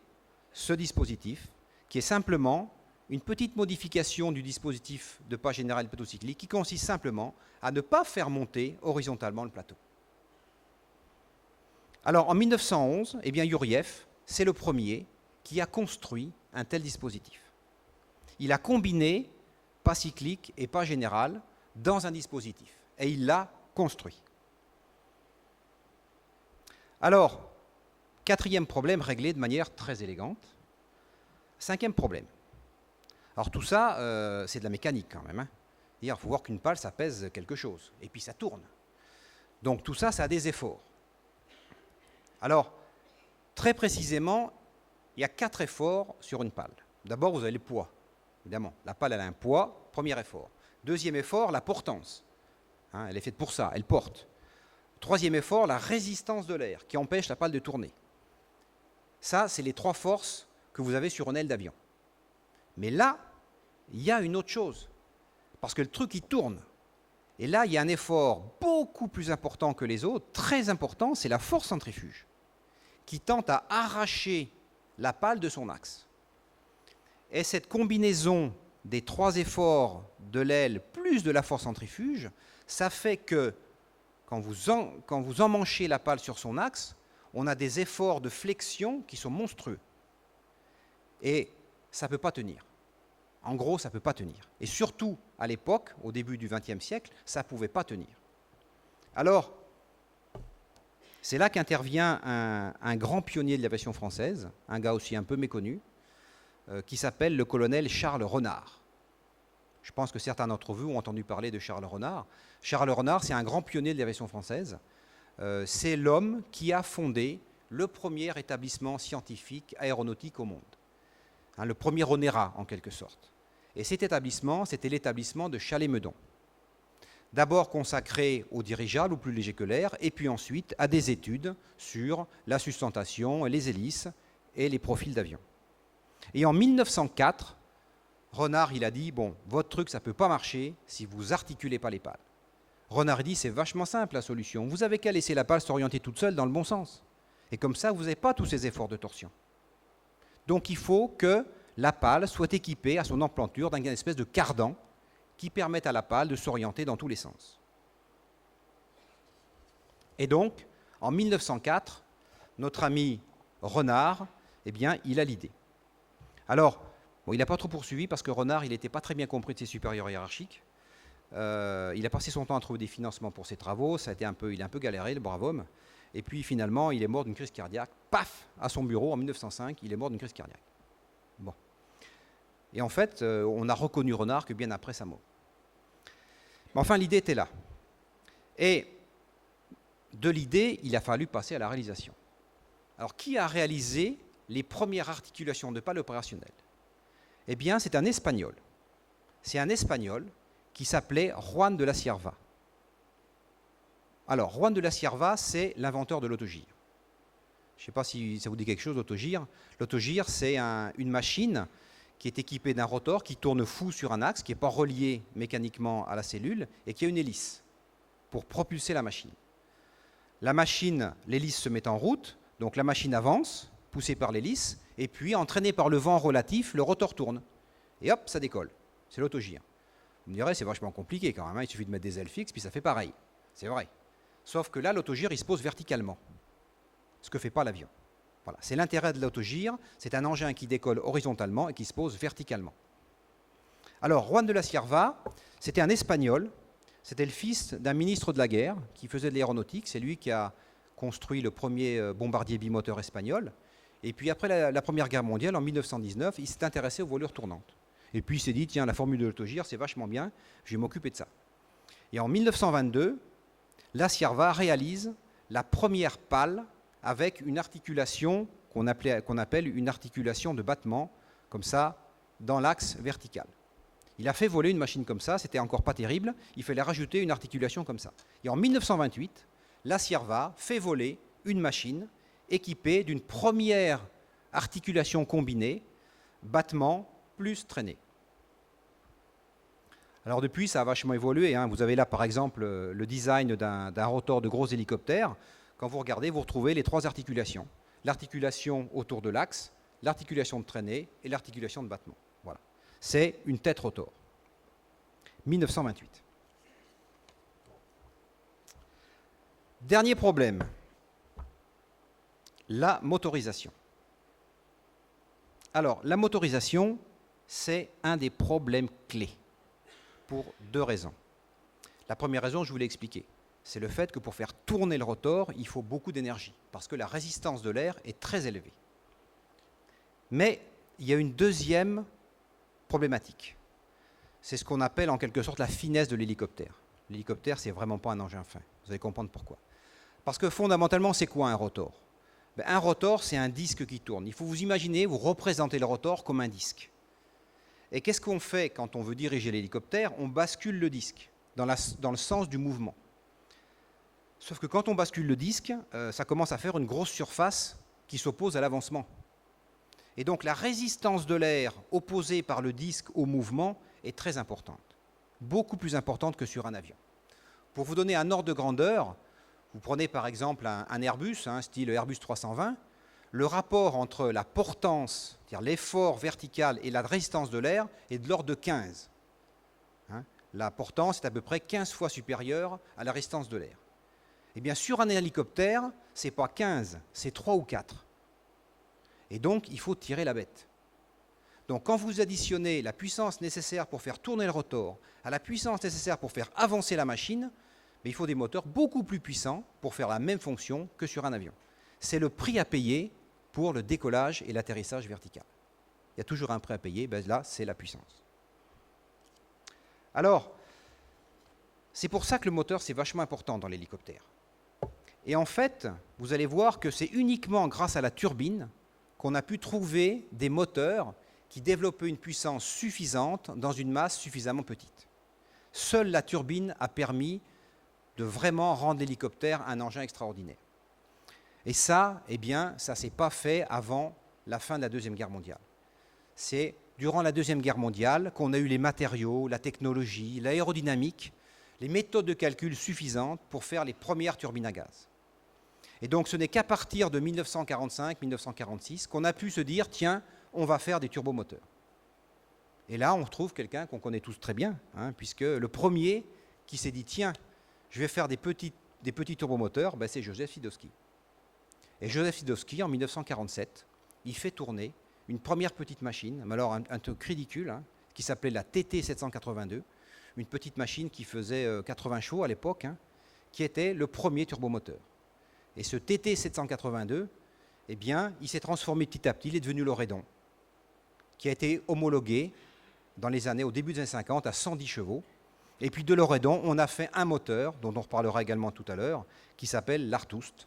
ce dispositif qui est simplement une petite modification du dispositif de pas général plateau cyclique qui consiste simplement à ne pas faire monter horizontalement le plateau. Alors en 1911, eh bien, Yuriev, c'est le premier qui a construit un tel dispositif. Il a combiné pas cyclique et pas général dans un dispositif et il l'a construit. Alors, quatrième problème réglé de manière très élégante. Cinquième problème. Alors tout ça, c'est de la mécanique quand même. Hein. Il faut voir qu'une pale, ça pèse quelque chose. Et puis ça tourne. Donc tout ça, ça a des efforts. Alors, très précisément, il y a 4 efforts sur une pale. D'abord, vous avez le poids. Évidemment, la pale, elle a un poids, premier effort. Deuxième effort, la portance. Hein, elle est faite pour ça, elle porte. Troisième effort, la résistance de l'air qui empêche la pale de tourner. Ça, c'est les 3 forces que vous avez sur une aile d'avion. Mais là, il y a une autre chose. Parce que le truc, il tourne. Et là, il y a un effort beaucoup plus important que les autres, très important, c'est la force centrifuge, qui tente à arracher la pale de son axe. Et cette combinaison des 3 efforts de l'aile plus de la force centrifuge, ça fait que quand vous emmanchez la pale sur son axe, on a des efforts de flexion qui sont monstrueux. Et ça ne peut pas tenir. En gros, ça ne peut pas tenir. Et surtout, à l'époque, au début du XXe siècle, ça ne pouvait pas tenir. Alors, c'est là qu'intervient un grand pionnier de l'aviation française, un gars aussi un peu méconnu, qui s'appelle le colonel Charles Renard. Je pense que certains d'entre vous ont entendu parler de Charles Renard. Charles Renard, c'est un grand pionnier de l'aviation française. C'est l'homme qui a fondé le premier établissement scientifique aéronautique au monde. Hein, le premier ONERA, en quelque sorte. Et cet établissement, c'était l'établissement de Chalais-Meudon. D'abord consacré aux dirigeables, aux plus légers que l'air, et puis ensuite à des études sur la sustentation, les hélices et les profils d'avions. Et en 1904, Renard, il a dit, bon, votre truc, ça ne peut pas marcher si vous n'articulez pas les pales. Renard dit, c'est vachement simple la solution. Vous n'avez qu'à laisser la pale s'orienter toute seule dans le bon sens. Et comme ça, vous n'avez pas tous ces efforts de torsion. Donc il faut que la pale soit équipée à son emplanture d'une espèce de cardan qui permette à la pale de s'orienter dans tous les sens. Et donc, en 1904, notre ami Renard, eh bien, il a l'idée. Alors, bon, il n'a pas trop poursuivi parce que Renard, il n'était pas très bien compris de ses supérieurs hiérarchiques. Il a passé son temps à trouver des financements pour ses travaux, il a un peu galéré, le brave homme. Et puis finalement, il est mort d'une crise cardiaque. Paf, à son bureau en 1905, il est mort d'une crise cardiaque. Bon. Et en fait, on a reconnu Renard que bien après sa mort. Mais enfin, l'idée était là. Et de l'idée, il a fallu passer à la réalisation. Alors, qui a réalisé les premières articulations de pale opérationnelles? Eh bien, c'est un Espagnol. C'est un Espagnol qui s'appelait Juan de la Cierva. Alors, Juan de la Cierva, c'est l'inventeur de l'autogire. Je ne sais pas si ça vous dit quelque chose, l'autogire. L'autogire, c'est une machine qui est équipée d'un rotor qui tourne fou sur un axe, qui n'est pas relié mécaniquement à la cellule, et qui a une hélice pour propulser la machine. La machine, l'hélice se met en route, donc la machine avance, poussée par l'hélice, et puis, entraînée par le vent relatif, le rotor tourne. Et hop, ça décolle. C'est l'autogire. Vous me direz, c'est vachement compliqué quand même, hein. Il suffit de mettre des ailes fixes, puis ça fait pareil. C'est vrai. Sauf que là, l'autogire, il se pose verticalement, ce que ne fait pas l'avion. Voilà. C'est l'intérêt de l'autogire, c'est un engin qui décolle horizontalement et qui se pose verticalement. Alors, Juan de la Cierva, c'était un Espagnol, c'était le fils d'un ministre de la guerre qui faisait de l'aéronautique, c'est lui qui a construit le premier bombardier bimoteur espagnol. Et puis après la Première Guerre mondiale, en 1919, il s'est intéressé aux voilures tournantes. Et puis il s'est dit, tiens, la formule de l'autogire, c'est vachement bien, je vais m'occuper de ça. Et en 1922, la Cierva réalise la première pale avec une articulation qu'on appelle une articulation de battement, comme ça, dans l'axe vertical. Il a fait voler une machine comme ça, c'était encore pas terrible, il fallait rajouter une articulation comme ça. Et en 1928, la Cierva fait voler une machine équipée d'une première articulation combinée, battement plus traînée. Alors depuis, ça a vachement évolué, hein. Vous avez là, par exemple, le design d'un rotor de gros hélicoptères. Quand vous regardez, vous retrouvez les 3 articulations. L'articulation autour de l'axe, l'articulation de traînée et l'articulation de battement. Voilà. C'est une tête rotor. 1928. Dernier problème. La motorisation. Alors, la motorisation, c'est un des problèmes clés. Pour 2 raisons. La première raison, je vous l'ai expliqué, c'est le fait que pour faire tourner le rotor, il faut beaucoup d'énergie, parce que la résistance de l'air est très élevée. Mais il y a une deuxième problématique. C'est ce qu'on appelle en quelque sorte la finesse de l'hélicoptère. L'hélicoptère, c'est vraiment pas un engin fin. Vous allez comprendre pourquoi. Parce que fondamentalement, c'est quoi un rotor? Un rotor, c'est un disque qui tourne. Il faut vous imaginer, vous représentez le rotor comme un disque. Et qu'est-ce qu'on fait quand on veut diriger l'hélicoptère? On bascule le disque dans le sens du mouvement. Sauf que quand on bascule le disque, ça commence à faire une grosse surface qui s'oppose à l'avancement. Et donc la résistance de l'air opposée par le disque au mouvement est très importante, beaucoup plus importante que sur un avion. Pour vous donner un ordre de grandeur, vous prenez par exemple un Airbus, style Airbus 320, le rapport entre la portance, c'est-à-dire l'effort vertical, et la résistance de l'air est de l'ordre de 15. La portance est à peu près 15 fois supérieure à la résistance de l'air. Eh bien, sur un hélicoptère, ce n'est pas 15, c'est 3 ou 4. Et donc, il faut tirer la bête. Donc, quand vous additionnez la puissance nécessaire pour faire tourner le rotor à la puissance nécessaire pour faire avancer la machine, il faut des moteurs beaucoup plus puissants pour faire la même fonction que sur un avion. C'est le prix à payer pour le décollage et l'atterrissage vertical. Il y a toujours un prix à payer, là, c'est la puissance. Alors, c'est pour ça que le moteur, c'est vachement important dans l'hélicoptère. Et en fait, vous allez voir que c'est uniquement grâce à la turbine qu'on a pu trouver des moteurs qui développaient une puissance suffisante dans une masse suffisamment petite. Seule la turbine a permis de vraiment rendre l'hélicoptère un engin extraordinaire. Et ça, eh bien, ça ne s'est pas fait avant la fin de la Deuxième Guerre mondiale. C'est durant la Deuxième Guerre mondiale qu'on a eu les matériaux, la technologie, l'aérodynamique, les méthodes de calcul suffisantes pour faire les premières turbines à gaz. Et donc ce n'est qu'à partir de 1945-1946 qu'on a pu se dire, tiens, on va faire des turbomoteurs. Et là, on retrouve quelqu'un qu'on connaît tous très bien, puisque le premier qui s'est dit, tiens, je vais faire des petits turbomoteurs, c'est Józef Sidowski. Et Józef Sidowski, en 1947, il fait tourner une première petite machine, mais alors un truc ridicule, qui s'appelait la TT 782, une petite machine qui faisait 80 chevaux à l'époque, qui était le premier turbomoteur. Et ce TT 782, eh bien, il s'est transformé petit à petit, il est devenu l'Oredon, qui a été homologué au début des années 50 à 110 chevaux. Et puis de l'Oredon, on a fait un moteur, dont on reparlera également tout à l'heure, qui s'appelle l'Artust.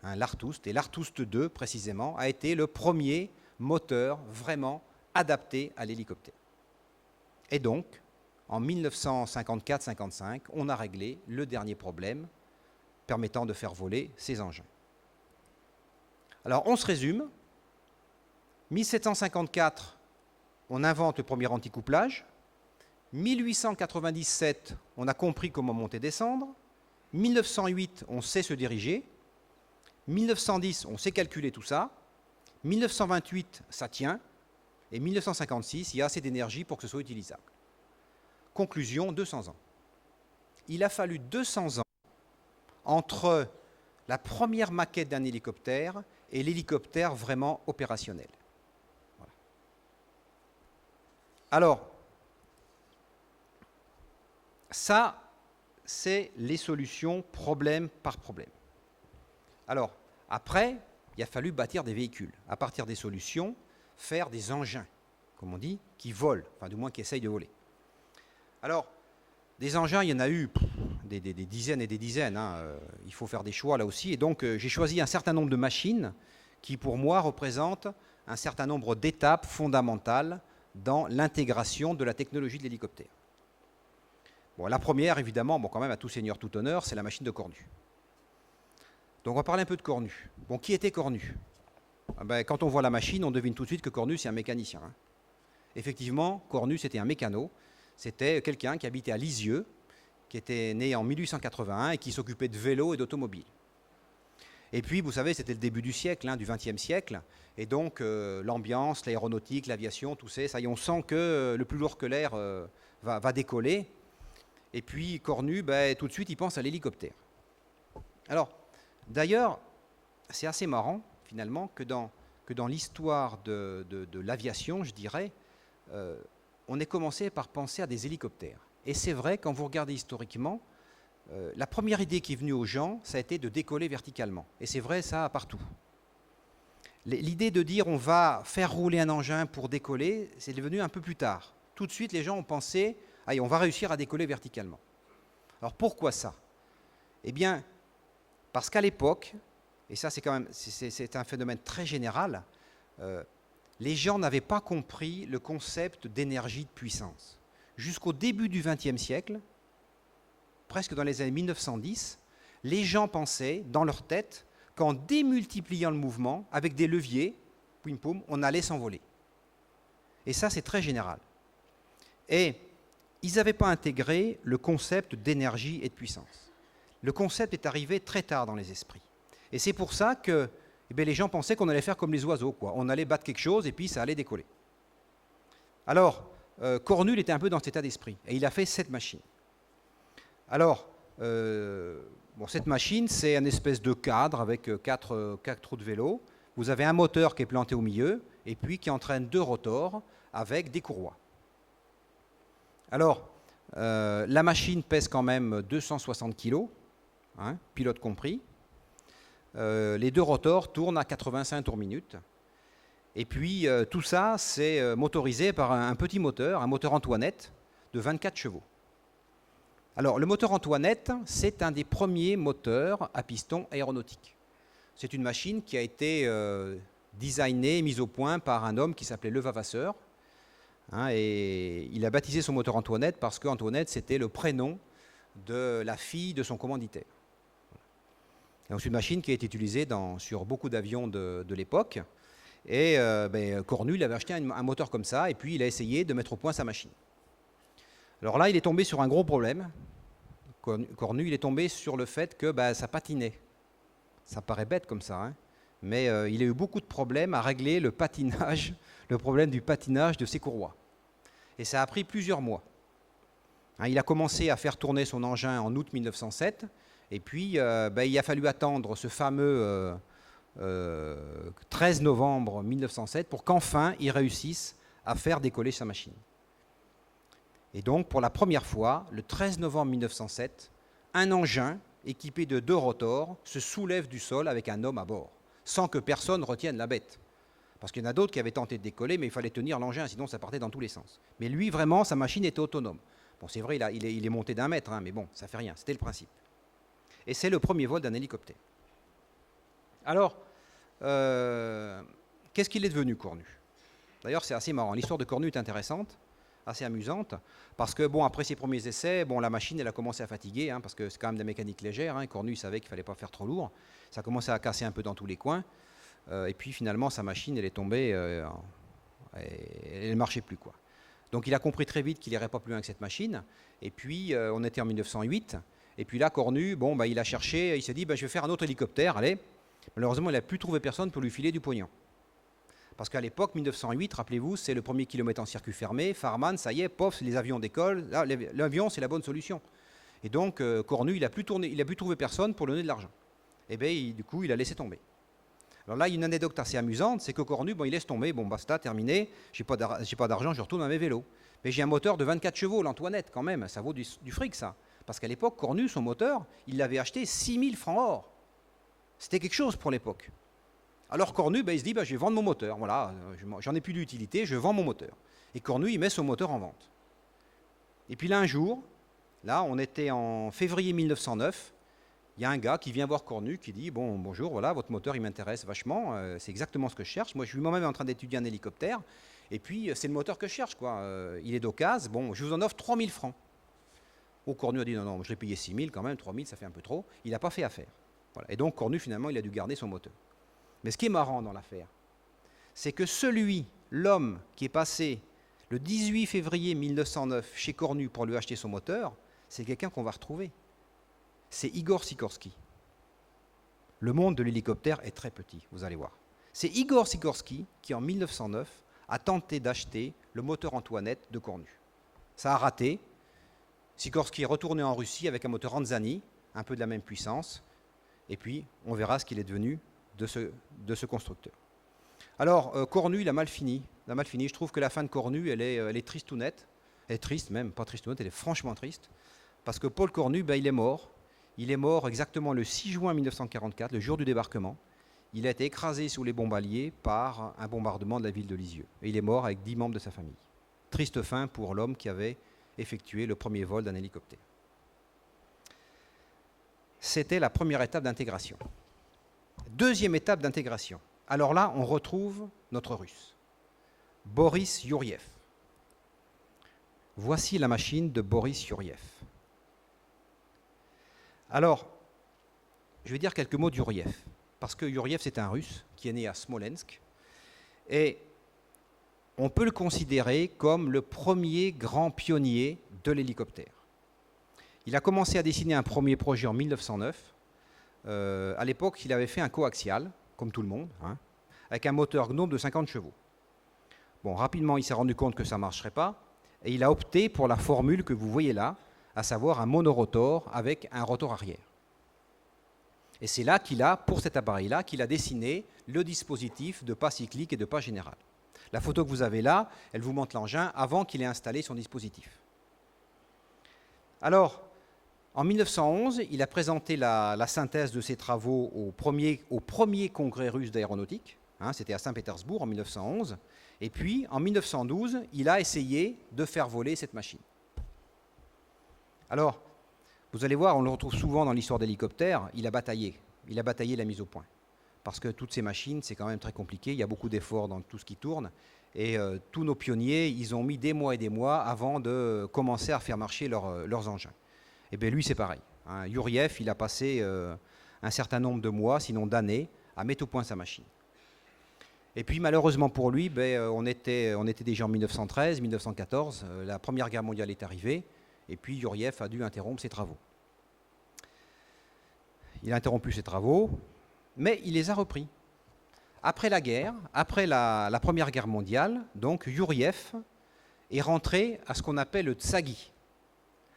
L'Artust, et l'Artust 2, précisément, a été le premier moteur vraiment adapté à l'hélicoptère. Et donc, en 1954-55, on a réglé le dernier problème permettant de faire voler ces engins. Alors, on se résume. 1754, on invente le premier anticouplage. 1897, on a compris comment monter et descendre. 1908, on sait se diriger. 1910, on sait calculer tout ça. 1928, ça tient. Et 1956, il y a assez d'énergie pour que ce soit utilisable. Conclusion, 200 ans. Il a fallu 200 ans entre la première maquette d'un hélicoptère et l'hélicoptère vraiment opérationnel. Voilà. Alors, ça, c'est les solutions problème par problème. Alors, après, il a fallu bâtir des véhicules. À partir des solutions, faire des engins, comme on dit, qui volent, enfin du moins qui essayent de voler. Alors, des engins, il y en a eu des dizaines et des dizaines. Il faut faire des choix là aussi. Et donc, j'ai choisi un certain nombre de machines qui, pour moi, représentent un certain nombre d'étapes fondamentales dans l'intégration de la technologie de l'hélicoptère. Bon, la première, évidemment, quand même, à tout seigneur, tout honneur, c'est la machine de Cornu. Donc, on va parler un peu de Cornu. Bon, qui était Cornu ? Quand on voit la machine, on devine tout de suite que Cornu, c'est un mécanicien. Effectivement, Cornu, c'était un mécano. C'était quelqu'un qui habitait à Lisieux, qui était né en 1881 et qui s'occupait de vélos et d'automobiles. Et puis, vous savez, c'était le début du siècle, du XXe siècle. Et donc, l'ambiance, l'aéronautique, l'aviation, tout ça, on sent que le plus lourd que l'air va décoller. Et puis, Cornu, tout de suite, il pense à l'hélicoptère. Alors, d'ailleurs, c'est assez marrant, finalement, que dans l'histoire de l'aviation, je dirais, on ait commencé par penser à des hélicoptères. Et c'est vrai, quand vous regardez historiquement, la première idée qui est venue aux gens, ça a été de décoller verticalement. Et c'est vrai, ça, partout. L'idée de dire on va faire rouler un engin pour décoller, c'est devenu un peu plus tard. Tout de suite, les gens ont pensé, allez, on va réussir à décoller verticalement. Alors pourquoi ça ? Eh bien, parce qu'à l'époque, et ça c'est quand même c'est un phénomène très général, les gens n'avaient pas compris le concept d'énergie de puissance. Jusqu'au début du XXe siècle, presque dans les années 1910, les gens pensaient dans leur tête qu'en démultipliant le mouvement avec des leviers, poum poum, on allait s'envoler. Et ça, c'est très général. Et ils n'avaient pas intégré le concept d'énergie et de puissance. Le concept est arrivé très tard dans les esprits. Et c'est pour ça que les gens pensaient qu'on allait faire comme les oiseaux, quoi. On allait battre quelque chose et puis ça allait décoller. Alors, Cornu était un peu dans cet état d'esprit. Et il a fait cette machine. Alors, cette machine, c'est une espèce de cadre avec quatre trous de vélo. Vous avez un moteur qui est planté au milieu et puis qui entraîne 2 rotors avec des courroies. Alors, la machine pèse quand même 260 kg, hein, pilote compris. Les 2 rotors tournent à 85 tours minute. Et puis, tout ça, c'est motorisé par un petit moteur, un moteur Antoinette de 24 chevaux. Alors, le moteur Antoinette, c'est un des premiers moteurs à piston aéronautique. C'est une machine qui a été designée, mise au point par un homme qui s'appelait Levavasseur. Hein, et il a baptisé son moteur Antoinette parce qu'Antoinette, c'était le prénom de la fille de son commanditaire. C'est une machine qui a été utilisée sur beaucoup d'avions de l'époque. Et Cornu, il avait acheté un moteur comme ça, et puis il a essayé de mettre au point sa machine. Alors là, il est tombé sur un gros problème. Cornu, il est tombé sur le fait que ça patinait. Ça paraît bête comme ça, hein, mais il a eu beaucoup de problèmes à régler le problème du patinage de ses courroies. Et ça a pris plusieurs mois. Hein, il a commencé à faire tourner son engin en août 1907, et puis il a fallu attendre ce fameux 13 novembre 1907 pour qu'enfin il réussisse à faire décoller sa machine. Et donc, pour la première fois, le 13 novembre 1907, un engin équipé de 2 rotors se soulève du sol avec un homme à bord, sans que personne retienne la bête. Parce qu'il y en a d'autres qui avaient tenté de décoller, mais il fallait tenir l'engin, sinon ça partait dans tous les sens. Mais lui, vraiment, sa machine était autonome. Bon, c'est vrai, il est monté d'1 mètre, hein, mais bon, ça fait rien, c'était le principe. Et c'est le premier vol d'un hélicoptère. Alors, qu'est-ce qu'il est devenu, Cornu? D'ailleurs, c'est assez marrant. L'histoire de Cornu est intéressante, assez amusante, parce que, après ses premiers essais, la machine, elle a commencé à fatiguer, hein, parce que c'est quand même de la mécanique légère. Hein. Cornu, il savait qu'il ne fallait pas faire trop lourd. Ça a commencé à casser un peu dans tous les coins. Et puis, finalement, sa machine, elle est tombée, elle ne marchait plus, quoi. Donc, il a compris très vite qu'il n'irait pas plus loin que cette machine. Et puis, on était en 1908. Et puis là, Cornu, il a cherché, il s'est dit, je vais faire un autre hélicoptère, allez. Malheureusement, il n'a plus trouvé personne pour lui filer du pognon. Parce qu'à l'époque, 1908, rappelez-vous, c'est le premier kilomètre en circuit fermé. Farman, ça y est, pof, les avions décollent. Là, l'avion, c'est la bonne solution. Et donc, Cornu, il n'a plus trouvé personne pour donner de l'argent. Et bien, du coup, il a laissé tomber. Alors là, il y a une anecdote assez amusante, c'est que Cornu, il laisse tomber, basta, terminé, j'ai pas d'argent, je retourne à mes vélos. Mais j'ai un moteur de 24 chevaux, l'Antoinette, quand même, ça vaut du fric, ça. Parce qu'à l'époque, Cornu, son moteur, il l'avait acheté 6000 francs or. C'était quelque chose pour l'époque. Alors Cornu, il se dit, je vais vendre mon moteur. Voilà, j'en ai plus d'utilité, je vends mon moteur. Et Cornu, il met son moteur en vente. Et puis là, un jour, là, on était en février 1909, il y a un gars qui vient voir Cornu, qui dit, bonjour, voilà, votre moteur, il m'intéresse vachement, c'est exactement ce que je cherche. Moi, je suis moi-même en train d'étudier un hélicoptère, et puis c'est le moteur que je cherche, quoi. Il est d'occasion, je vous en offre 3000 francs. Cornu a dit, non, je l'ai payé 6000 quand même, 3000, ça fait un peu trop. Il n'a pas fait affaire. Voilà. Et donc, Cornu, finalement, il a dû garder son moteur. Mais ce qui est marrant dans l'affaire, c'est que l'homme qui est passé le 18 février 1909 chez Cornu pour lui acheter son moteur, c'est quelqu'un qu'on va retrouver. C'est Igor Sikorsky. Le monde de l'hélicoptère est très petit, vous allez voir. C'est Igor Sikorsky qui, en 1909, a tenté d'acheter le moteur Antoinette de Cornu. Ça a raté. Sikorsky est retourné en Russie avec un moteur Anzani, un peu de la même puissance, et puis on verra ce qu'il est devenu de ce constructeur. Alors, Cornu, il a mal fini. Je trouve que la fin de Cornu, elle est triste ou nette. Elle est triste même, pas triste ou nette, elle est franchement triste. Parce que Paul Cornu, il est mort. Il est mort exactement le 6 juin 1944, le jour du débarquement. Il a été écrasé sous les Bombardiers par un bombardement de la ville de Lisieux. Et il est mort avec 10 membres de sa famille. Triste fin pour l'homme qui avait effectué le premier vol d'un hélicoptère. C'était la première étape d'intégration. Deuxième étape d'intégration. Alors là, on retrouve notre Russe. Boris Youriev. Voici la machine de Boris Youriev. Alors, je vais dire quelques mots de Youriev, parce que Youriev, c'est un Russe qui est né à Smolensk, et on peut le considérer comme le premier grand pionnier de l'hélicoptère. Il a commencé à dessiner un premier projet en 1909. À l'époque, il avait fait un coaxial, comme tout le monde, avec un moteur Gnome de 50 chevaux. Bon, rapidement, il s'est rendu compte que ça ne marcherait pas, et il a opté pour la formule que vous voyez là, à savoir un monorotor avec un rotor arrière. Et c'est là qu'il a, pour cet appareil-là, qu'il a dessiné le dispositif de pas cyclique et de pas général. La photo que vous avez là, elle vous montre l'engin avant qu'il ait installé son dispositif. Alors, en 1911, il a présenté la synthèse de ses travaux au premier congrès russe d'aéronautique. C'était à Saint-Pétersbourg en 1911. Et puis, en 1912, il a essayé de faire voler cette machine. Alors, vous allez voir, on le retrouve souvent dans l'histoire d'hélicoptères, il a bataillé la mise au point. Parce que toutes ces machines, c'est quand même très compliqué, il y a beaucoup d'efforts dans tout ce qui tourne. Et tous nos pionniers, ils ont mis des mois et des mois avant de commencer à faire marcher leurs engins. Et bien lui, c'est pareil. Youriev, il a passé un certain nombre de mois, sinon d'années, à mettre au point sa machine. Et puis malheureusement pour lui, on était déjà en 1913, 1914, la Première Guerre mondiale est arrivée, et puis Youriev a dû interrompre ses travaux. Il a interrompu ses travaux, mais il les a repris. Après la guerre, après la Première Guerre mondiale, donc Youriev est rentré à ce qu'on appelle le Tsagi.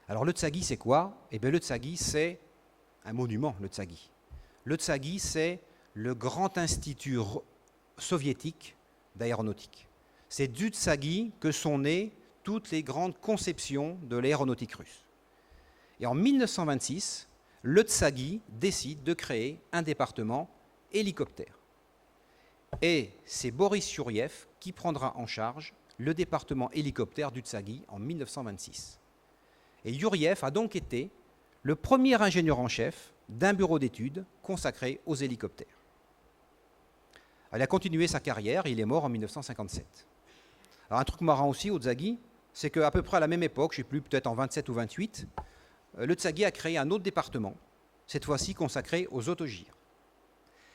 Alors le Tsagi, c'est quoi? Eh bien le Tsagi, c'est un monument, le Tsagi. Le Tsagi, c'est le grand institut soviétique d'aéronautique. C'est du Tsagi que sont nées toutes les grandes conceptions de l'aéronautique russe. Et en 1926, le Tsagi décide de créer un département hélicoptère. Et c'est Boris Youriev qui prendra en charge le département hélicoptère du Tsagi en 1926. Et Youriev a donc été le premier ingénieur en chef d'un bureau d'études consacré aux hélicoptères. Il a continué sa carrière, il est mort en 1957. Alors un truc marrant aussi au Tsagi, c'est qu'à peu près à la même époque, je ne sais plus, peut-être en 27 ou 28, le Tsagi a créé un autre département, cette fois-ci consacré aux autogires.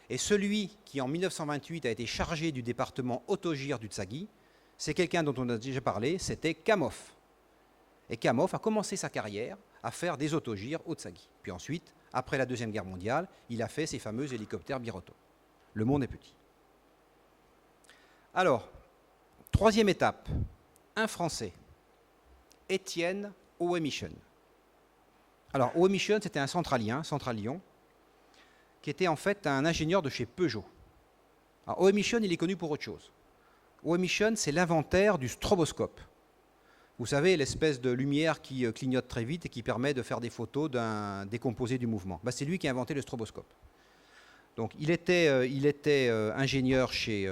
Et celui qui, en 1928, a été chargé du département autogire du Tsagi, c'est quelqu'un dont on a déjà parlé, c'était Kamov. Et Kamov a commencé sa carrière à faire des autogires au Tsagi. Puis ensuite, après la Deuxième Guerre mondiale, il a fait ces fameux hélicoptères Birotov. Le monde est petit. Alors, troisième étape, un Français, Étienne Ouemichon. Alors, Ouemichon, c'était un centralien, central-Lyon, qui était en fait un ingénieur de chez Peugeot. Alors, Ouemichon, il est connu pour autre chose. Ouemichon, c'est l'inventeur du stroboscope. Vous savez, l'espèce de lumière qui clignote très vite et qui permet de faire des photos d'un décomposé du mouvement. C'est lui qui a inventé le stroboscope. Donc, il était ingénieur chez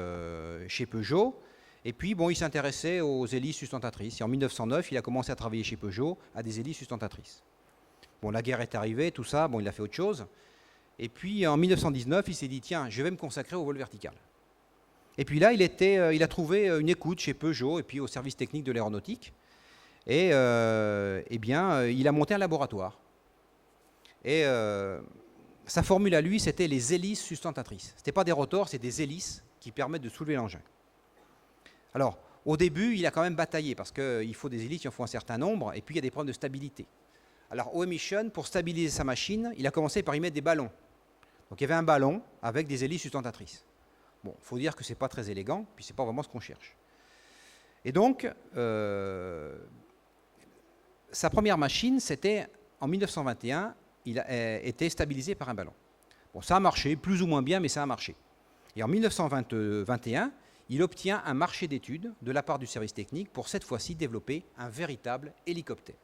Peugeot, et puis il s'intéressait aux hélices sustentatrices. Et en 1909, il a commencé à travailler chez Peugeot à des hélices sustentatrices. Bon, la guerre est arrivée, tout ça, il a fait autre chose. Et puis, en 1919, il s'est dit, tiens, je vais me consacrer au vol vertical. Et puis là, il a trouvé une écoute chez Peugeot et puis au service technique de l'aéronautique. Et il a monté un laboratoire. Et sa formule à lui, c'était les hélices sustentatrices. Ce n'était pas des rotors, c'est des hélices qui permettent de soulever l'engin. Alors, au début, il a quand même bataillé parce qu'il faut des hélices, il en faut un certain nombre, et puis il y a des problèmes de stabilité. Alors, Ouemichon, pour stabiliser sa machine, il a commencé par y mettre des ballons. Donc, il y avait un ballon avec des hélices sustentatrices. Bon, il faut dire que ce n'est pas très élégant, puis ce n'est pas vraiment ce qu'on cherche. Et donc, sa première machine, c'était en 1921, il a été stabilisé par un ballon. Bon, ça a marché, plus ou moins bien, mais ça a marché. Et en 1921, il obtient un marché d'études de la part du service technique pour cette fois-ci développer un véritable hélicoptère.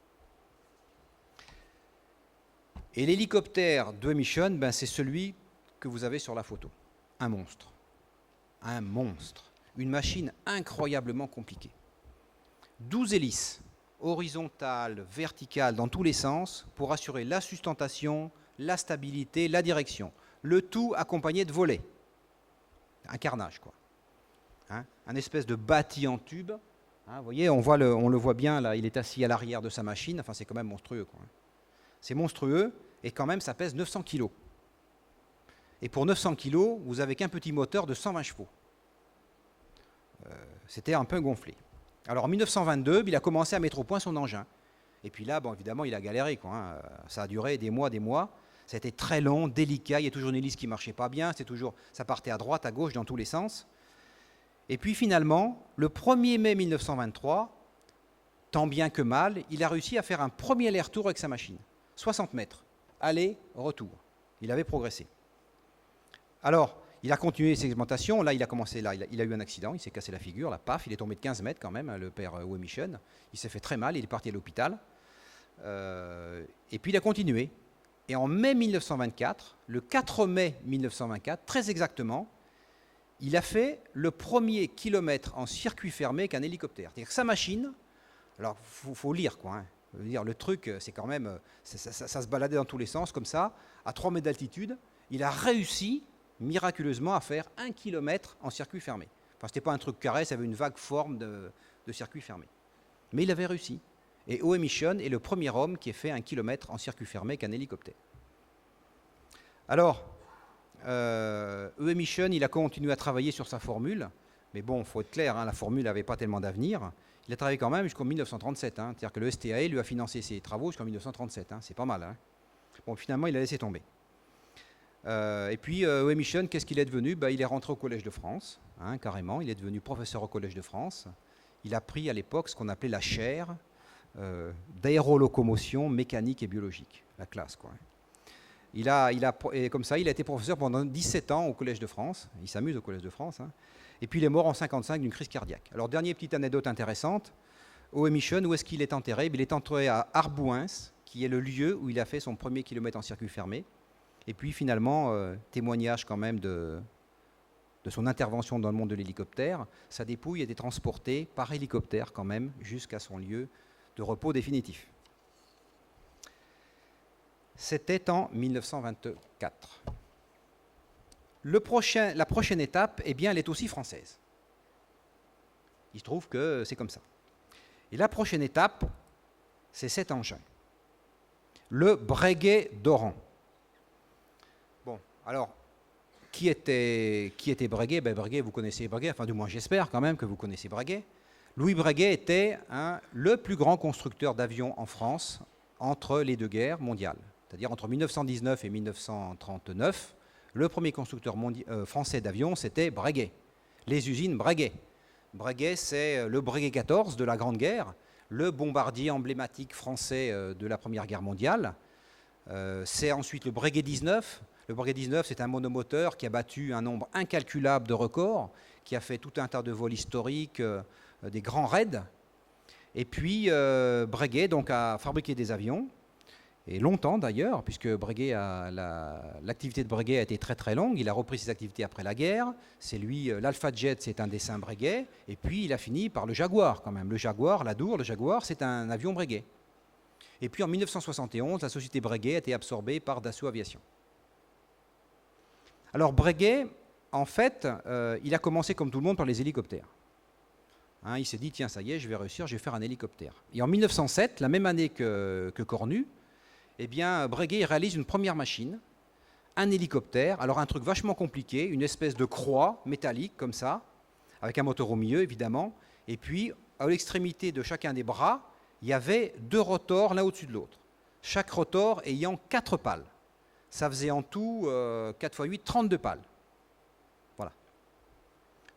Et l'hélicoptère d'Ouemichon, c'est celui que vous avez sur la photo. Un monstre. Un monstre. Une machine incroyablement compliquée. 12 hélices, horizontales, verticales, dans tous les sens, pour assurer la sustentation, la stabilité, la direction. Le tout accompagné de volets. Un carnage, quoi. un espèce de bâti en tube. Hein, vous voyez, on le voit bien, là, il est assis à l'arrière de sa machine. Enfin, c'est quand même monstrueux, quoi. C'est monstrueux, et quand même, ça pèse 900 kg. Et pour 900 kg, vous avez qu'un petit moteur de 120 chevaux. C'était un peu gonflé. Alors, en 1922, il a commencé à mettre au point son engin. Et puis là, bon, évidemment, il a galéré, quoi, hein. Ça a duré des mois, des mois. Ça a été très long, délicat. Il y a toujours une hélice qui ne marchait pas bien. Ça partait à droite, à gauche, dans tous les sens. Et puis finalement, le 1er mai 1923, tant bien que mal, il a réussi à faire un premier aller-retour avec sa machine. 60 mètres. Aller, retour. Il avait progressé. Alors, il a continué ses augmentations. Là, il a eu un accident. Il s'est cassé la figure. Là, paf, il est tombé de 15 mètres quand même, hein, le père Ouemichon. Il s'est fait très mal. Il est parti à l'hôpital. Et puis, il a continué. Et en mai 1924, le 4 mai 1924, très exactement, il a fait le premier kilomètre en circuit fermé qu'un hélicoptère. C'est-à-dire que sa machine, alors il faut lire, quoi, hein. Dire, le truc, c'est quand même, ça se baladait dans tous les sens, comme ça, à 3 mètres d'altitude. Il a réussi, miraculeusement, à faire 1 kilomètre en circuit fermé. Enfin, ce n'était pas un truc carré, ça avait une vague forme de circuit fermé. Mais il avait réussi. Et Ouemichon est le premier homme qui ait fait 1 kilomètre en circuit fermé qu'un hélicoptère. Alors, Ouemichon, il a continué à travailler sur sa formule, mais bon, il faut être clair, hein, la formule n'avait pas tellement d'avenir. Il a travaillé quand même jusqu'en 1937, hein, c'est-à-dire que le STAE lui a financé ses travaux jusqu'en 1937, hein, c'est pas mal. Hein. Bon, finalement, il a laissé tomber. Et puis, Ouemichon, qu'est-ce qu'il est devenu? Il est rentré au Collège de France, hein, carrément, il est devenu professeur au Collège de France. Il a pris à l'époque ce qu'on appelait la chaire d'aérolocomotion mécanique et biologique, la classe, quoi. Et comme ça, il a été professeur pendant 17 ans au Collège de France. Il s'amuse au Collège de France. Hein. Et puis il est mort en 1955 d'une crise cardiaque. Alors, dernière petite anecdote intéressante. Ouemichon, où est-ce qu'il est enterré? Il est enterré à Arbouins, qui est le lieu où il a fait son premier kilomètre en circuit fermé. Et puis finalement, témoignage quand même de son intervention dans le monde de l'hélicoptère. Sa dépouille a été transportée par hélicoptère quand même jusqu'à son lieu de repos définitif. C'était en 1924. La prochaine étape, eh bien, elle est aussi française. Il se trouve que c'est comme ça. Et la prochaine étape, c'est cet engin. Le Breguet d'Oran. Bon, alors, qui était Breguet? Breguet, vous connaissez Breguet, enfin du moins j'espère quand même que vous connaissez Breguet. Louis Breguet était le plus grand constructeur d'avions en France entre les deux guerres mondiales. C'est-à-dire entre 1919 et 1939, le premier constructeur français d'avions, c'était Breguet, les usines Breguet. Breguet, c'est le Breguet 14 de la Grande Guerre, le bombardier emblématique français de la Première Guerre mondiale. C'est ensuite le Breguet 19. Le Breguet 19, c'est un monomoteur qui a battu un nombre incalculable de records, qui a fait tout un tas de vols historiques, des grands raids. Et puis, Breguet donc, a fabriqué des avions, et longtemps d'ailleurs, puisque l'activité de Breguet a été très très longue. Il a repris ses activités après la guerre. C'est lui, l'Alpha Jet, c'est un dessin Breguet. Et puis il a fini par le Jaguar quand même. Le Jaguar, l'Adour, le Jaguar, c'est un avion Breguet. Et puis en 1971, la société Breguet a été absorbée par Dassault Aviation. Alors Breguet, en fait, il a commencé comme tout le monde par les hélicoptères. Hein, il s'est dit, tiens, ça y est, je vais réussir, je vais faire un hélicoptère. Et en 1907, la même année que Cornu, eh bien, Breguet réalise une première machine, un hélicoptère, alors un truc vachement compliqué, une espèce de croix métallique comme ça, avec un moteur au milieu évidemment, et puis à l'extrémité de chacun des bras, il y avait 2 rotors l'un au-dessus de l'autre, chaque rotor ayant 4 pales. Ça faisait en tout 4 x 8, 32 pales. Voilà.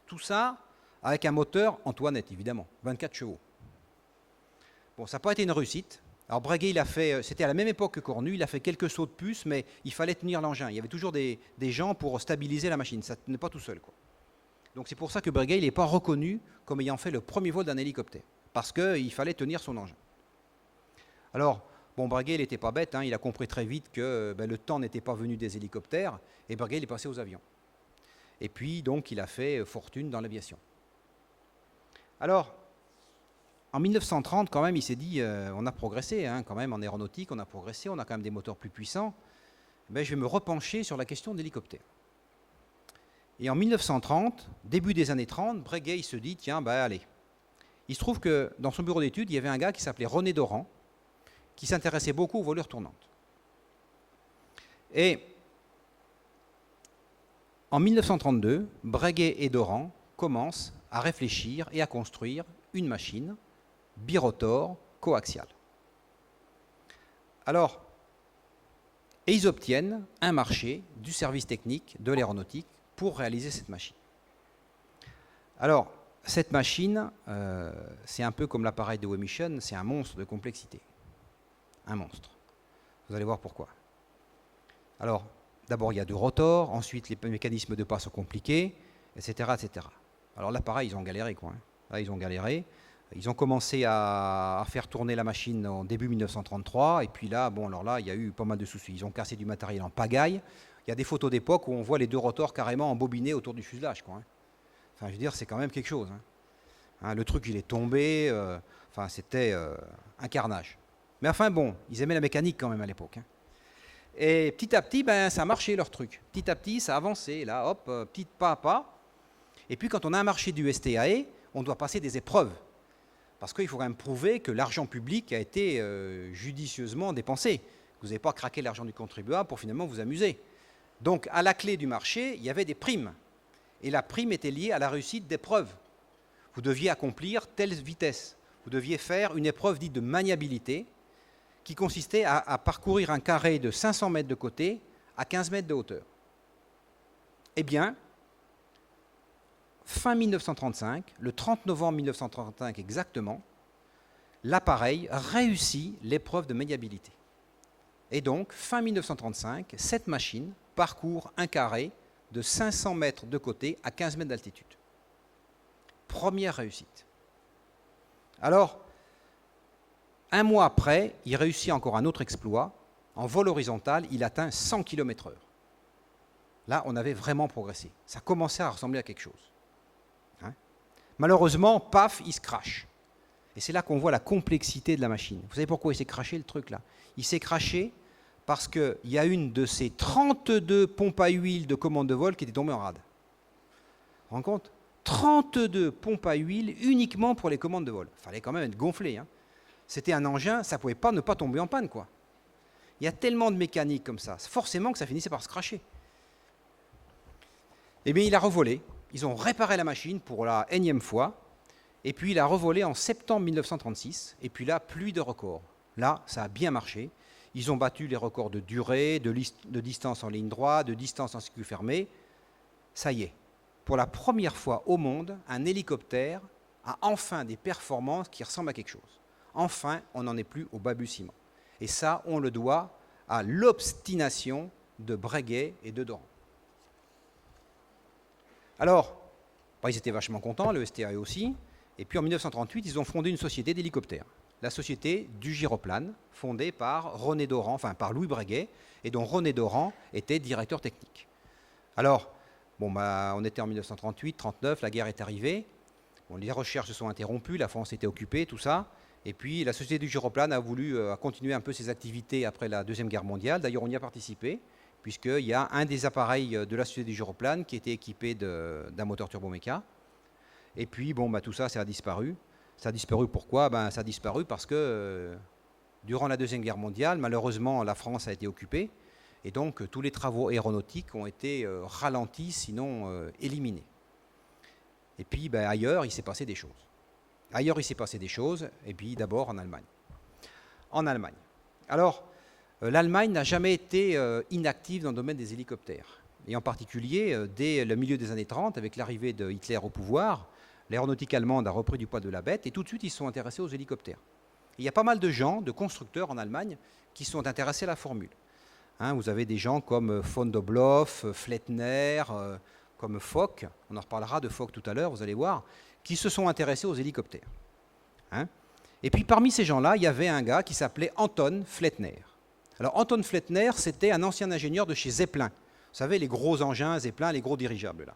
Tout ça avec un moteur Antoinette évidemment, 24 chevaux. Bon, ça n'a pas été une réussite. Alors Breguet, c'était à la même époque que Cornu, il a fait quelques sauts de puce, mais il fallait tenir l'engin. Il y avait toujours des gens pour stabiliser la machine, ça ne tenait pas tout seul, quoi. Donc c'est pour ça que Breguet n'est pas reconnu comme ayant fait le premier vol d'un hélicoptère, parce qu'il fallait tenir son engin. Alors, bon, Breguet, il n'était pas bête, hein, il a compris très vite que le temps n'était pas venu des hélicoptères, et Breguet, il est passé aux avions. Et puis, donc, il a fait fortune dans l'aviation. Alors, en 1930, quand même, il s'est dit, on a progressé, hein, quand même, en aéronautique, on a progressé, on a quand même des moteurs plus puissants. Je vais me repencher sur la question de l'hélicoptère. Et en 1930, début des années 30, Breguet il se dit, tiens, bah allez. Il se trouve que dans son bureau d'études, il y avait un gars qui s'appelait René Doran, qui s'intéressait beaucoup aux volures tournantes. Et en 1932, Breguet et Doran commencent à réfléchir et à construire une machine birotor coaxiale. Alors, et ils obtiennent un marché du service technique de l'aéronautique pour réaliser cette machine. Alors, cette machine, c'est un peu comme l'appareil de Wemichen, c'est un monstre de complexité. Un monstre. Vous allez voir pourquoi. Alors, d'abord, il y a du rotor, ensuite, les mécanismes de pas sont compliqués, etc., etc. Alors là, pareil, ils ont galéré, quoi. Là, ils ont galéré. Ils ont commencé à faire tourner la machine en début 1933, et puis là, bon, alors là, il y a eu pas mal de soucis. Ils ont cassé du matériel en pagaille. Il y a des photos d'époque où on voit les deux rotors carrément embobinés autour du fuselage, quoi. Enfin, je veux dire, c'est quand même quelque chose. Le truc, il est tombé. Enfin, c'était un carnage. Mais enfin, bon, ils aimaient la mécanique quand même à l'époque. Et petit à petit, ben, ça a marché leur truc. Petit à petit, ça a avancé. Là, hop, petit pas à pas. Et puis, quand on a un marché du STAE, on doit passer des épreuves. Parce qu'il faut quand même prouver que l'argent public a été judicieusement dépensé. Vous n'avez pas craqué l'argent du contribuable pour finalement vous amuser. Donc, à la clé du marché, il y avait des primes. Et la prime était liée à la réussite d'épreuves. Vous deviez accomplir telle vitesse. Vous deviez faire une épreuve dite de maniabilité qui consistait à parcourir un carré de 500 mètres de côté à 15 mètres de hauteur. Eh bien, fin 1935, le 30 novembre 1935 exactement, l'appareil réussit l'épreuve de maniabilité. Et donc, fin 1935, cette machine parcourt un carré de 500 mètres de côté à 15 mètres d'altitude. Première réussite. Alors, un mois après, il réussit encore un autre exploit. En vol horizontal, il atteint 100 km/h. Là, on avait vraiment progressé. Ça commençait à ressembler à quelque chose. Malheureusement, paf, il se crache. Et c'est là qu'on voit la complexité de la machine. Vous savez pourquoi il s'est craché, le truc, là? Il s'est craché parce qu'il y a une de ces 32 pompes à huile de commande de vol qui était tombée en rade. Vous vous rendez compte? 32 pompes à huile uniquement pour les commandes de vol. Il fallait quand même être gonflé. C'était un engin, ça ne pouvait pas ne pas tomber en panne, quoi. Il y a tellement de mécanique comme ça, forcément que ça finissait par se cracher. Eh bien, il a revolé. Ils ont réparé la machine pour la énième fois. Et puis, il a revolé en septembre 1936. Et puis là, pluie de records. Là, ça a bien marché. Ils ont battu les records de durée, de distance en ligne droite, de distance en circuit fermé. Ça y est. Pour la première fois au monde, un hélicoptère a enfin des performances qui ressemblent à quelque chose. Enfin, on n'en est plus au balbutiement. Et ça, on le doit à l'obstination de Breguet et de Doran. Alors, ils étaient vachement contents, le STAE aussi. Et puis en 1938, ils ont fondé une société d'hélicoptères. La société du Gyroplane, fondée par René Doran, enfin par Louis Breguet, et dont René Doran était directeur technique. Alors, on était en 1938-39, la guerre est arrivée. Les recherches se sont interrompues, la France était occupée, tout ça. Et puis la société du Gyroplane a voulu continuer un peu ses activités après la Deuxième Guerre mondiale. D'ailleurs, on y a participé, puisqu'il y a un des appareils de la société du Gyroplane qui était équipé d'un moteur turboméca. Et puis, tout ça, ça a disparu. Ça a disparu pourquoi? Ça a disparu parce que durant la Deuxième Guerre mondiale, malheureusement, la France a été occupée. Et donc, tous les travaux aéronautiques ont été ralentis, sinon éliminés. Et puis, ailleurs, il s'est passé des choses. Ailleurs, il s'est passé des choses, et puis d'abord en Allemagne. En Allemagne. Alors, l'Allemagne n'a jamais été inactive dans le domaine des hélicoptères. Et en particulier, dès le milieu des années 30, avec l'arrivée de Hitler au pouvoir, l'aéronautique allemande a repris du poids de la bête, et tout de suite, ils se sont intéressés aux hélicoptères. Et il y a pas mal de gens, de constructeurs en Allemagne, qui sont intéressés à la formule. Vous avez des gens comme von Dobloff, Flettner, comme Fock, on en reparlera de Fock tout à l'heure, vous allez voir, qui se sont intéressés aux hélicoptères. Et puis parmi ces gens-là, il y avait un gars qui s'appelait Anton Flettner. Alors Anton Flettner, c'était un ancien ingénieur de chez Zeppelin. Vous savez, les gros engins Zeppelin, les gros dirigeables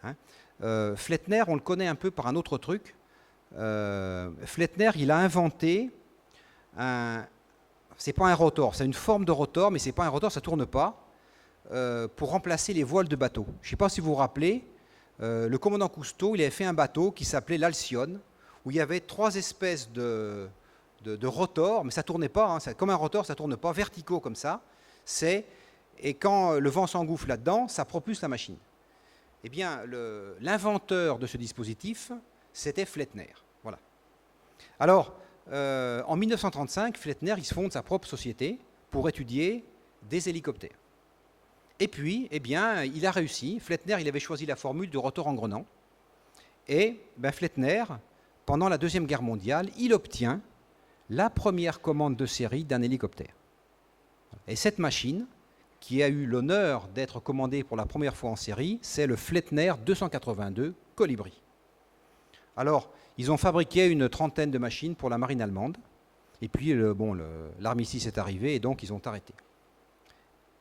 là. Flettner, on le connaît un peu par un autre truc. Flettner, il a inventé c'est pas un rotor, c'est une forme de rotor, mais c'est pas un rotor, ça tourne pas. pour remplacer les voiles de bateau. Je ne sais pas si vous vous rappelez, le commandant Cousteau, il avait fait un bateau qui s'appelait l'Alcyone, où il y avait 3 espèces de rotors, mais ça ne tournait pas, hein, comme un rotor, ça ne tourne pas, verticaux comme ça. Et quand le vent s'engouffre là-dedans, ça propulse la machine. Eh bien, l'inventeur de ce dispositif, c'était Flettner. Voilà. Alors, en 1935, Flettner, il se fonde sa propre société pour étudier des hélicoptères. Et puis, eh bien, il a réussi. Flettner, il avait choisi la formule du rotor engrenant. Et Flettner, pendant la Deuxième Guerre mondiale, il obtient la première commande de série d'un hélicoptère. Et cette machine, qui a eu l'honneur d'être commandée pour la première fois en série, c'est le Flettner 282 Colibri. Alors, ils ont fabriqué une trentaine de machines pour la marine allemande. Et puis, l'armistice est arrivé et donc ils ont arrêté.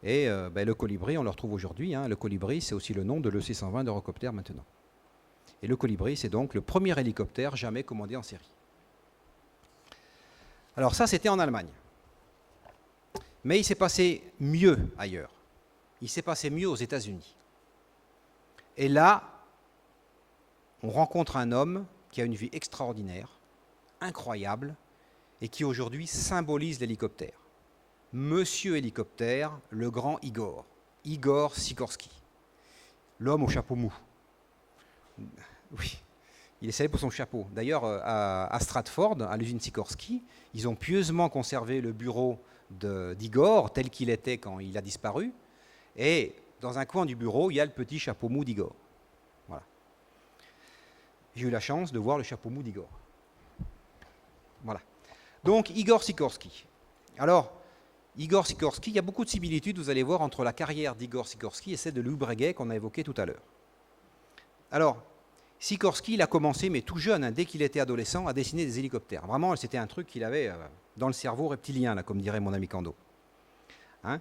Et le Colibri, on le retrouve aujourd'hui. Hein, le Colibri, c'est aussi le nom de l'EC-120 d'Eurocopter maintenant. Et le Colibri, c'est donc le premier hélicoptère jamais commandé en série. Alors ça, c'était en Allemagne. Mais il s'est passé mieux ailleurs. Il s'est passé mieux aux États-Unis. Et là, on rencontre un homme qui a une vie extraordinaire, incroyable, et qui aujourd'hui symbolise l'hélicoptère. Monsieur Hélicoptère, le grand Igor, Igor Sikorsky, l'homme au chapeau mou. Oui, il est célèbre pour son chapeau. D'ailleurs, à Stratford, à l'usine Sikorsky, ils ont pieusement conservé le bureau d'Igor tel qu'il était quand il a disparu. Et dans un coin du bureau, il y a le petit chapeau mou d'Igor. Voilà. J'ai eu la chance de voir le chapeau mou d'Igor. Voilà. Donc, Igor Sikorsky. Alors, Igor Sikorsky, il y a beaucoup de similitudes, vous allez voir, entre la carrière d'Igor Sikorsky et celle de Louis Breguet qu'on a évoquée tout à l'heure. Alors, Sikorsky, il a commencé, mais tout jeune, hein, dès qu'il était adolescent, à dessiner des hélicoptères. Vraiment, c'était un truc qu'il avait dans le cerveau reptilien, là, comme dirait mon ami Kando. Hein.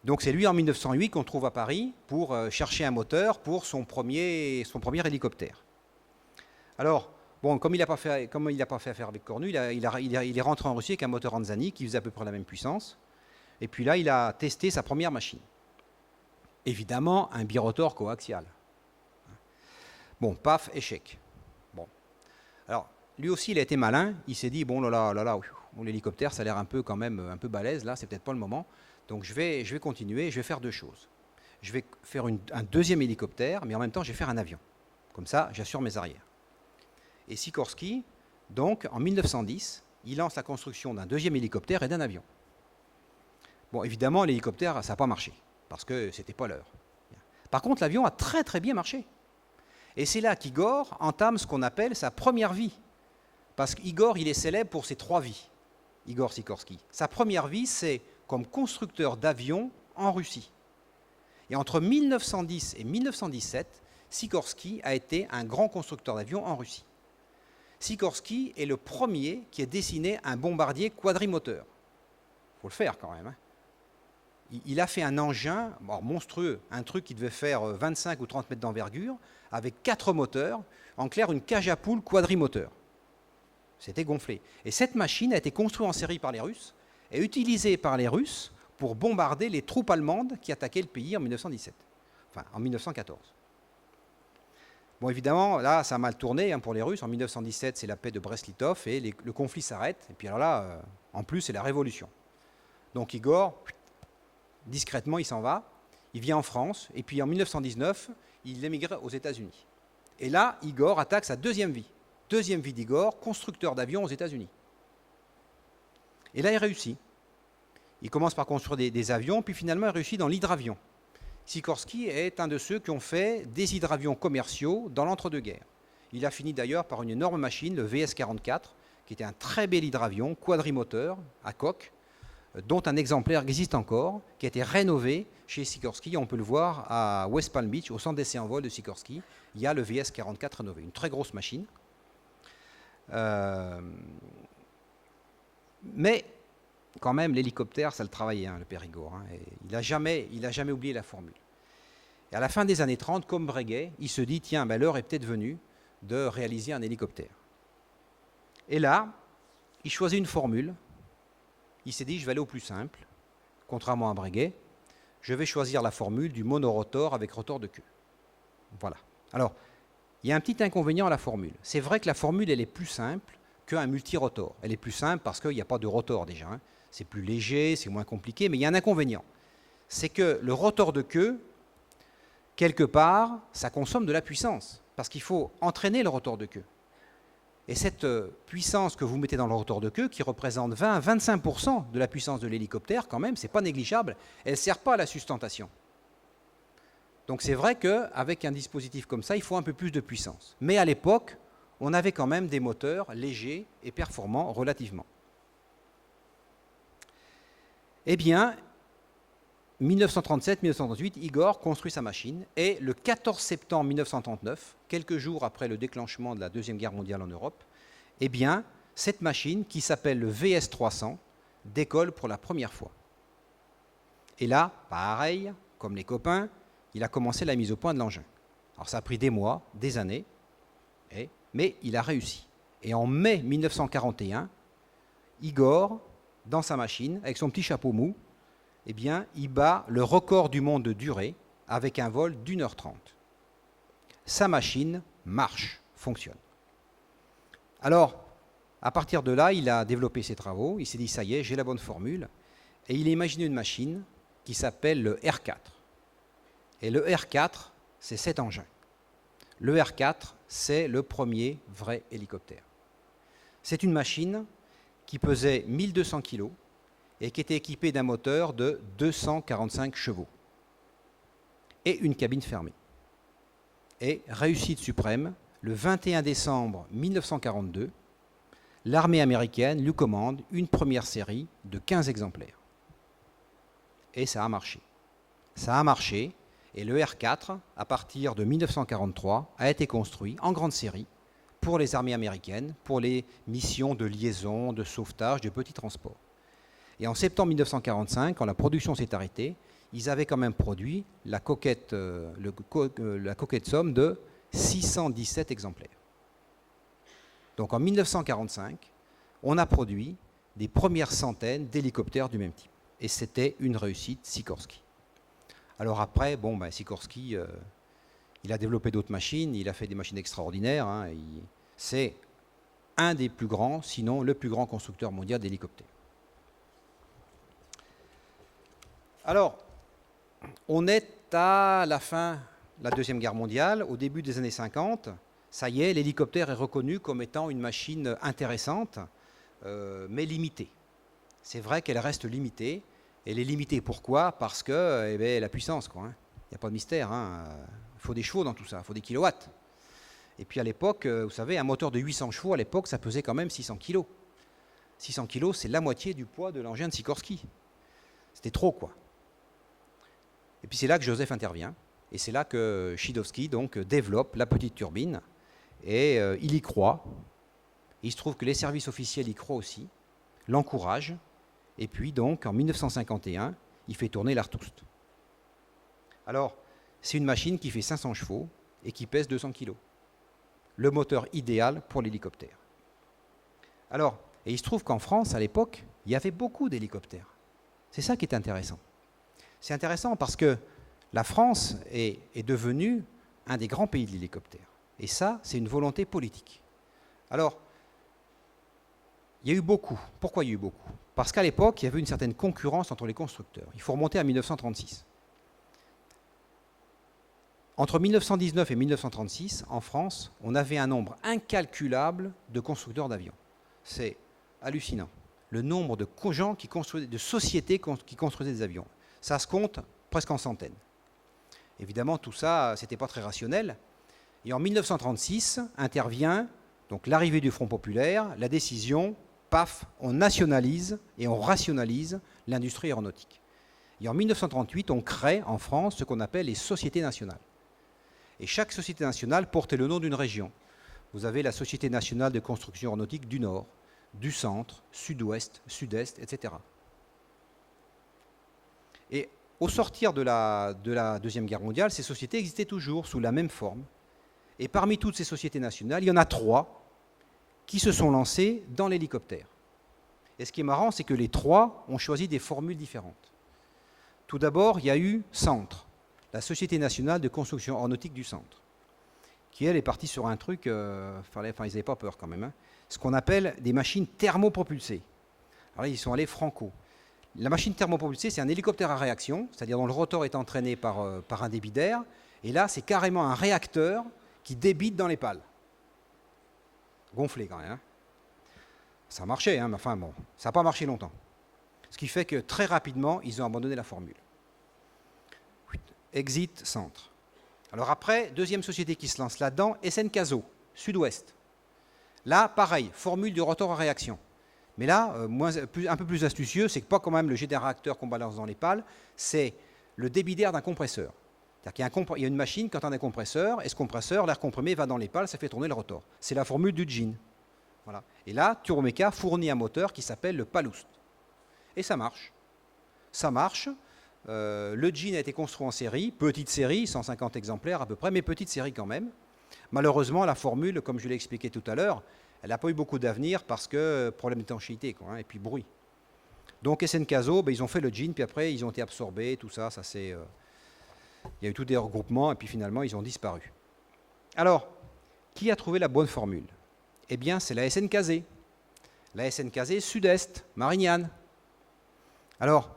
Donc c'est lui, en 1908, qu'on trouve à Paris pour chercher un moteur pour son premier hélicoptère. Alors, bon, comme il n'a pas fait affaire avec Cornu, il est rentré en Russie avec un moteur Anzani qui faisait à peu près la même puissance. Et puis là, il a testé sa première machine. Évidemment, un birotor coaxial. Bon, paf, échec. Bon. Alors, lui aussi, il a été malin. Il s'est dit, bon, l'hélicoptère, ça a l'air un peu quand même un peu balèze, là, c'est peut-être pas le moment. Donc, je vais continuer, je vais faire 2 choses. Je vais faire un deuxième hélicoptère, mais en même temps, je vais faire un avion. Comme ça, j'assure mes arrières. Et Sikorsky, donc, en 1910, il lance la construction d'un deuxième hélicoptère et d'un avion. Bon, évidemment, l'hélicoptère, ça n'a pas marché, parce que ce n'était pas l'heure. Par contre, l'avion a très très bien marché. Et c'est là qu'Igor entame ce qu'on appelle sa première vie. Parce qu'Igor, il est célèbre pour ses 3 vies, Igor Sikorsky. Sa première vie, c'est comme constructeur d'avions en Russie. Et entre 1910 et 1917, Sikorsky a été un grand constructeur d'avions en Russie. Sikorsky est le premier qui ait dessiné un bombardier quadrimoteur. Il faut le faire quand même. Hein. Il a fait un engin monstrueux, un truc qui devait faire 25 ou 30 mètres d'envergure, avec 4 moteurs, en clair une cage à poules quadrimoteur. C'était gonflé. Et cette machine a été construite en série par les Russes et utilisée par les Russes pour bombarder les troupes allemandes qui attaquaient le pays en 1917, enfin en 1914. Bon, évidemment, là, ça a mal tourné pour les Russes. En 1917, c'est la paix de Brest-Litov et le conflit s'arrête. Et puis alors là, en plus, c'est la révolution. Donc Igor, discrètement, il s'en va. Il vient en France. Et puis en 1919, il émigre aux États-Unis. Et là, Igor attaque sa deuxième vie. Deuxième vie d'Igor, constructeur d'avions aux États-Unis. Et là, il réussit. Il commence par construire des avions, puis finalement, il réussit dans l'hydravion. Sikorsky est un de ceux qui ont fait des hydravions commerciaux dans l'entre-deux-guerres. Il a fini d'ailleurs par une énorme machine, le VS-44, qui était un très bel hydravion quadrimoteur à coque, dont un exemplaire existe encore, qui a été rénové chez Sikorsky. On peut le voir à West Palm Beach, au centre d'essai en vol de Sikorsky. Il y a le VS-44 rénové, une très grosse machine. Mais quand même, l'hélicoptère, ça le travaillait, le père Igor. Il n'a jamais oublié la formule. Et à la fin des années 30, comme Breguet, il se dit, tiens, l'heure est peut-être venue de réaliser un hélicoptère. Et là, il choisit une formule. Il s'est dit, je vais aller au plus simple, contrairement à Breguet. je vais choisir la formule du monorotor avec rotor de queue. Voilà. Alors, il y a un petit inconvénient à la formule. C'est vrai que la formule, elle est plus simple qu'un multirotor. Elle est plus simple parce qu'il n'y a pas de rotor déjà. Hein. C'est plus léger, c'est moins compliqué, mais il y a un inconvénient. C'est que le rotor de queue, quelque part, ça consomme de la puissance, parce qu'il faut entraîner le rotor de queue. Et cette puissance que vous mettez dans le rotor de queue, qui représente 20 à 25% de la puissance de l'hélicoptère, quand même, ce n'est pas négligeable, elle ne sert pas à la sustentation. Donc c'est vrai qu'avec un dispositif comme ça, il faut un peu plus de puissance. Mais à l'époque, on avait quand même des moteurs légers et performants relativement. Eh bien, 1937-1938, Igor construit sa machine et le 14 septembre 1939, quelques jours après le déclenchement de la Deuxième Guerre mondiale en Europe, eh bien, cette machine, qui s'appelle le VS-300, décolle pour la première fois. Et là, pareil, comme les copains, il a commencé la mise au point de l'engin. Alors ça a pris des mois, des années, mais il a réussi. Et en mai 1941, Igor, dans sa machine, avec son petit chapeau mou, eh bien, il bat le record du monde de durée avec un vol d'1h30. Sa machine marche, fonctionne. Alors, à partir de là, il a développé ses travaux, il s'est dit, ça y est, j'ai la bonne formule, et il a imaginé une machine qui s'appelle le R4. Et le R4, c'est cet engin. Le R4, c'est le premier vrai hélicoptère. C'est une machine qui pesait 1200 kg et qui était équipée d'un moteur de 245 chevaux et une cabine fermée. Et réussite suprême, le 21 décembre 1942, l'armée américaine lui commande une première série de 15 exemplaires. Et ça a marché. Ça a marché. Et le R4, à partir de 1943, a été construit en grande série pour les armées américaines, pour les missions de liaison, de sauvetage, de petits transports. Et en septembre 1945, quand la production s'est arrêtée, ils avaient quand même produit la coquette somme de 617 exemplaires. Donc en 1945, on a produit des premières centaines d'hélicoptères du même type. Et c'était une réussite Sikorsky. Alors après, Sikorsky, il a développé d'autres machines, il a fait des machines extraordinaires. Hein, c'est un des plus grands, sinon le plus grand constructeur mondial d'hélicoptères. Alors, on est à la fin de la Deuxième Guerre mondiale, au début des années 50. Ça y est, l'hélicoptère est reconnu comme étant une machine intéressante, mais limitée. C'est vrai qu'elle reste limitée. Elle est limitée, pourquoi? Parce que la puissance, quoi. Il n'y a pas de mystère. Il faut des chevaux dans tout ça, il faut des kilowatts. Et puis à l'époque, vous savez, un moteur de 800 chevaux, à l'époque, ça pesait quand même 600 kg. 600 kg, c'est la moitié du poids de l'engin de Sikorsky. C'était trop, quoi. Et puis c'est là que Joseph intervient. Et c'est là que Schiedowski donc développe la petite turbine. Et il y croit. Il se trouve que les services officiels y croient aussi, l'encouragent. Et puis donc, en 1951, il fait tourner l'Artust. Alors, c'est une machine qui fait 500 chevaux et qui pèse 200 kg. Le moteur idéal pour l'hélicoptère. Alors, et il se trouve qu'en France, à l'époque, il y avait beaucoup d'hélicoptères. C'est ça qui est intéressant. C'est intéressant parce que la France est devenue un des grands pays de l'hélicoptère. Et ça, c'est une volonté politique. Alors, il y a eu beaucoup. Pourquoi il y a eu beaucoup? Parce qu'à l'époque, il y avait une certaine concurrence entre les constructeurs. Il faut remonter à 1936. Entre 1919 et 1936, en France, on avait un nombre incalculable de constructeurs d'avions. C'est hallucinant. Le nombre de gens qui construisaient, de sociétés qui construisaient des avions. Ça se compte presque en centaines. Évidemment, tout ça, ce n'était pas très rationnel. Et en 1936, intervient donc l'arrivée du Front populaire, la décision, paf, on nationalise et on rationalise l'industrie aéronautique. Et en 1938, on crée en France ce qu'on appelle les sociétés nationales. Et chaque société nationale portait le nom d'une région. Vous avez la Société nationale de construction aéronautique du Nord, du Centre, Sud-Ouest, Sud-Est, etc. Et au sortir de la Deuxième Guerre mondiale, ces sociétés existaient toujours sous la même forme. Et parmi toutes ces sociétés nationales, il y en a 3 qui se sont lancées dans l'hélicoptère. Et ce qui est marrant, c'est que les 3 ont choisi des formules différentes. Tout d'abord, il y a eu Centre, la Société nationale de construction aéronautique du Centre, qui, elle, est partie sur un truc, ils n'avaient pas peur quand même, hein, ce qu'on appelle des machines thermopropulsées. Alors là, ils sont allés franco. La machine thermopropulsée, c'est un hélicoptère à réaction, c'est-à-dire dont le rotor est entraîné par un débit d'air, et là, c'est carrément un réacteur qui débite dans les pales. Gonflé quand même. Hein. Ça marchait, hein, mais enfin bon, ça n'a pas marché longtemps. Ce qui fait que très rapidement, ils ont abandonné la formule. Exit Centre. Alors après, deuxième société qui se lance là-dedans, SN Caso, Sud-Ouest. Là, pareil, formule du rotor à réaction. Mais là, un peu plus astucieux, c'est que pas quand même le jet d'un réacteur qu'on balance dans les pales, c'est le débit d'air d'un compresseur. C'est-à-dire qu'il y a une machine, quand on a un compresseur, et ce compresseur, l'air comprimé va dans les pales, ça fait tourner le rotor. C'est la formule du GIN. Voilà. Et là, Turbomeca fournit un moteur qui s'appelle le Paloust. Et ça marche. Ça marche. Le GIN a été construit en série, petite série, 150 exemplaires à peu près, mais petite série quand même. Malheureusement, la formule, comme je l'ai expliqué tout à l'heure, elle n'a pas eu beaucoup d'avenir parce que problème d'étanchéité, quoi, hein, et puis bruit. Donc SN Caso, ils ont fait le GIN, puis après ils ont été absorbés, tout ça, il y a eu tous des regroupements, et puis finalement ils ont disparu. Alors, qui a trouvé la bonne formule? Eh bien, c'est la SNKZ. La SNKZ Sud-Est, Marignane. Alors,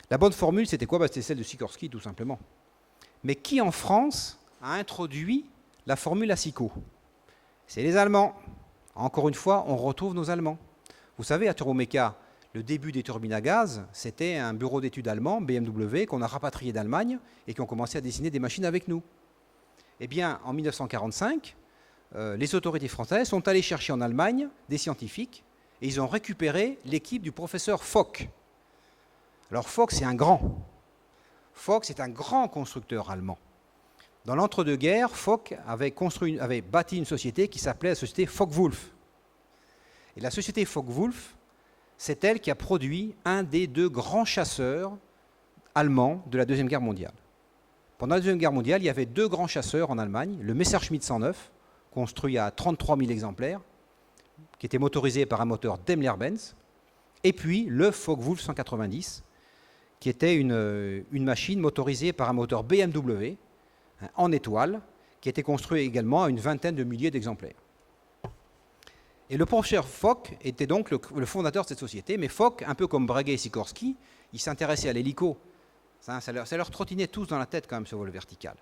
la bonne formule, c'était quoi? C'était celle de Sikorsky, tout simplement. Mais qui en France a introduit la formule ASICO? C'est les Allemands. Encore une fois, on retrouve nos Allemands. Vous savez, à Turbomeca, le début des turbines à gaz, c'était un bureau d'études allemand, BMW, qu'on a rapatrié d'Allemagne et qui ont commencé à dessiner des machines avec nous. Eh bien, en 1945, les autorités françaises sont allées chercher en Allemagne des scientifiques et ils ont récupéré l'équipe du professeur Fock. Alors Fock, c'est un grand. Fock, c'est un grand constructeur allemand. Dans l'entre-deux-guerres, Fock avait bâti une société qui s'appelait la société Focke-Wulf. Et la société Focke-Wulf, c'est elle qui a produit un des deux grands chasseurs allemands de la Deuxième Guerre mondiale. Pendant la Deuxième Guerre mondiale, il y avait deux grands chasseurs en Allemagne, le Messerschmitt 109, construit à 33 000 exemplaires, qui était motorisé par un moteur Daimler-Benz, et puis le Focke-Wulf 190, qui était une machine motorisée par un moteur BMW, en étoile, qui était construit également à une vingtaine de milliers d'exemplaires. Et le professeur Fock était donc le fondateur de cette société, mais Fock, un peu comme Breguet et Sikorsky, il s'intéressait à l'hélico. Ça leur trottinait tous dans la tête quand même ce vol vertical.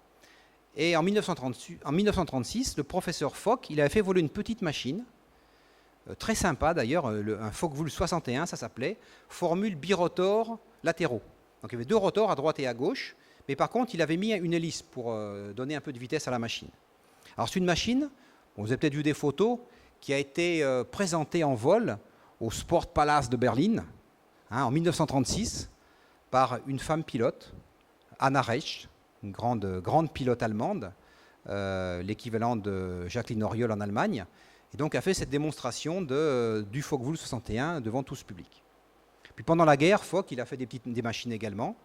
Et en 1936, le professeur Fock, il avait fait voler une petite machine, très sympa d'ailleurs, un Focke-Wulf 61, ça s'appelait, formule birotor latéraux. Donc il y avait deux rotors à droite et à gauche, mais par contre, il avait mis une hélice pour donner un peu de vitesse à la machine. Alors c'est une machine, vous avez peut-être vu des photos, qui a été présentée en vol au Sport Palace de Berlin, en 1936, par une femme pilote, Anna Reisch, une grande pilote allemande, l'équivalent de Jacqueline Auriol en Allemagne, et donc a fait cette démonstration du Focke-Wulf 61 devant tout ce public. Puis pendant la guerre, Fock, il a fait des machines également.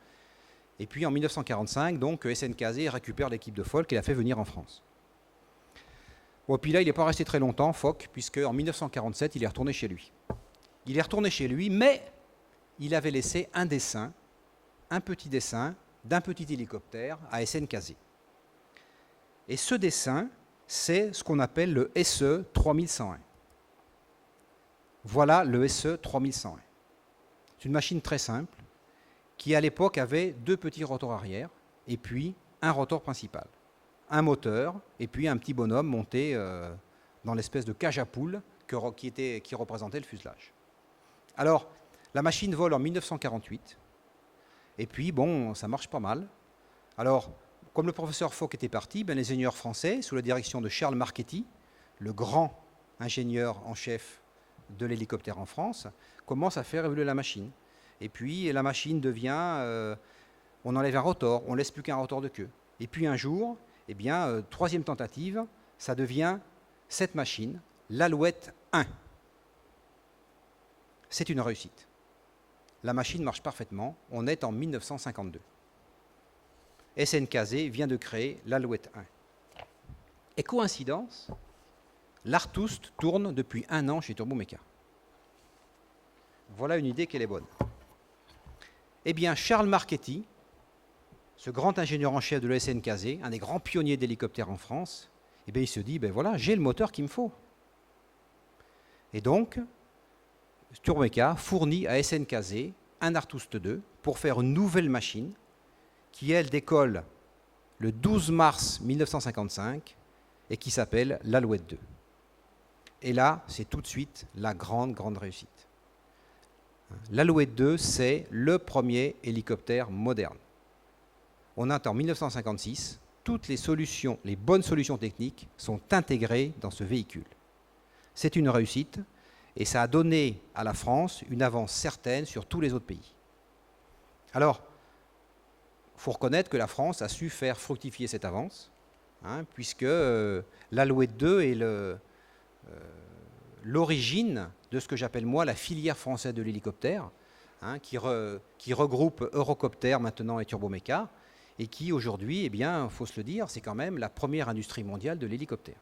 Et puis en 1945, donc SNKZ récupère l'équipe de Fock et l'a fait venir en France. Bon, puis là, il n'est pas resté très longtemps, Fock, puisque en 1947, il est retourné chez lui. Il est retourné chez lui, mais il avait laissé un dessin, un petit dessin d'un petit hélicoptère à SNKZ. Et ce dessin, c'est ce qu'on appelle le SE 3101. Voilà le SE 3101. C'est une machine très simple qui, à l'époque, avait deux petits rotors arrière et puis un rotor principal, un moteur et puis un petit bonhomme monté dans l'espèce de cage à poules qui représentait le fuselage. Alors, la machine vole en 1948 et puis, bon, ça marche pas mal. Alors, comme le professeur Fock était parti, les ingénieurs français, sous la direction de Charles Marchetti, le grand ingénieur en chef de l'hélicoptère en France, commencent à faire évoluer la machine. Et puis la machine devient, on enlève un rotor, on ne laisse plus qu'un rotor de queue. Et puis un jour, troisième tentative, ça devient cette machine, l'Alouette 1. C'est une réussite. La machine marche parfaitement, on est en 1952. SNKZ vient de créer l'Alouette 1. Et coïncidence, l'Artust tourne depuis 1 an chez Turbomeca. Voilà une idée qu'elle est bonne. Eh bien, Charles Marchetti, ce grand ingénieur en chef de l'ESNKZ, un des grands pionniers d'hélicoptères en France, eh bien, il se dit, ben voilà, j'ai le moteur qu'il me faut. Et donc, Turboméca fournit à SNKZ un Artust 2 pour faire une nouvelle machine qui, elle, décolle le 12 mars 1955 et qui s'appelle l'Alouette 2. Et là, c'est tout de suite la grande réussite. L'Alouette 2, c'est le premier hélicoptère moderne. On a en 1956, toutes les solutions, les bonnes solutions techniques sont intégrées dans ce véhicule. C'est une réussite et ça a donné à la France une avance certaine sur tous les autres pays. Alors, il faut reconnaître que la France a su faire fructifier cette avance, puisque l'Alouette 2 est l'origine de ce que j'appelle moi la filière française de l'hélicoptère, qui regroupe Eurocopter maintenant et Turboméca, et qui aujourd'hui, eh bien, faut se le dire, c'est quand même la première industrie mondiale de l'hélicoptère.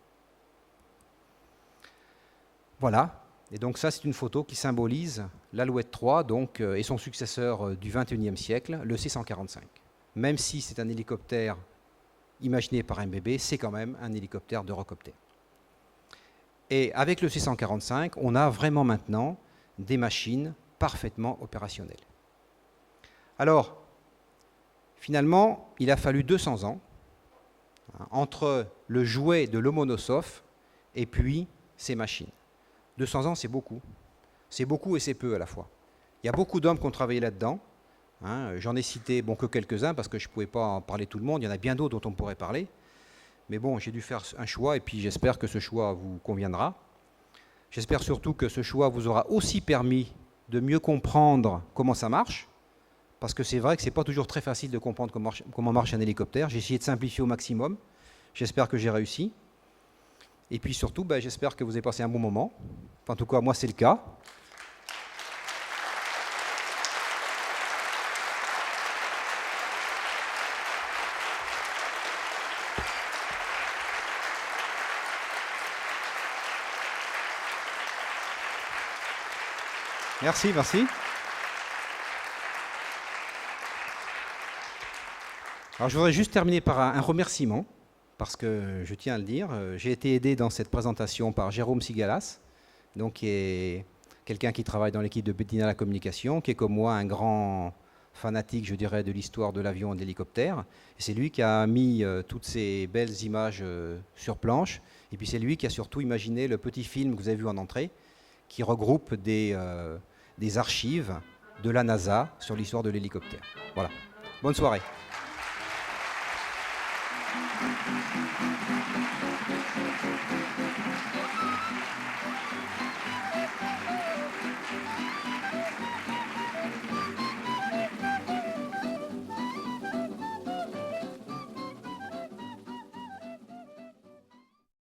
Voilà, et donc ça c'est une photo qui symbolise l'Alouette 3 donc, et son successeur du XXIe siècle, le C-145. Même si c'est un hélicoptère imaginé par MBB, c'est quand même un hélicoptère d'Eurocopter. Et avec le C-145, on a vraiment maintenant des machines parfaitement opérationnelles. Alors, finalement, il a fallu 200 ans entre le jouet de Lomonosov et puis ces machines. 200 ans, c'est beaucoup. C'est beaucoup et c'est peu à la fois. Il y a beaucoup d'hommes qui ont travaillé là-dedans. J'en ai cité que quelques-uns parce que je ne pouvais pas en parler tout le monde. Il y en a bien d'autres dont on pourrait parler. Mais bon, j'ai dû faire un choix et puis j'espère que ce choix vous conviendra. J'espère surtout que ce choix vous aura aussi permis de mieux comprendre comment ça marche. Parce que c'est vrai que ce n'est pas toujours très facile de comprendre comment marche un hélicoptère. J'ai essayé de simplifier au maximum. J'espère que j'ai réussi. Et puis surtout, j'espère que vous avez passé un bon moment. Enfin, en tout cas, moi, c'est le cas. Merci, merci. Alors, je voudrais juste terminer par un remerciement, parce que je tiens à le dire. J'ai été aidé dans cette présentation par Jérôme Sigalas, donc qui est quelqu'un qui travaille dans l'équipe de Bedina la communication, qui est comme moi un grand fanatique, je dirais, de l'histoire de l'avion et de l'hélicoptère. Et c'est lui qui a mis toutes ces belles images sur planche. Et puis c'est lui qui a surtout imaginé le petit film que vous avez vu en entrée, qui regroupe des archives de la NASA sur l'histoire de l'hélicoptère. Voilà. Bonne soirée.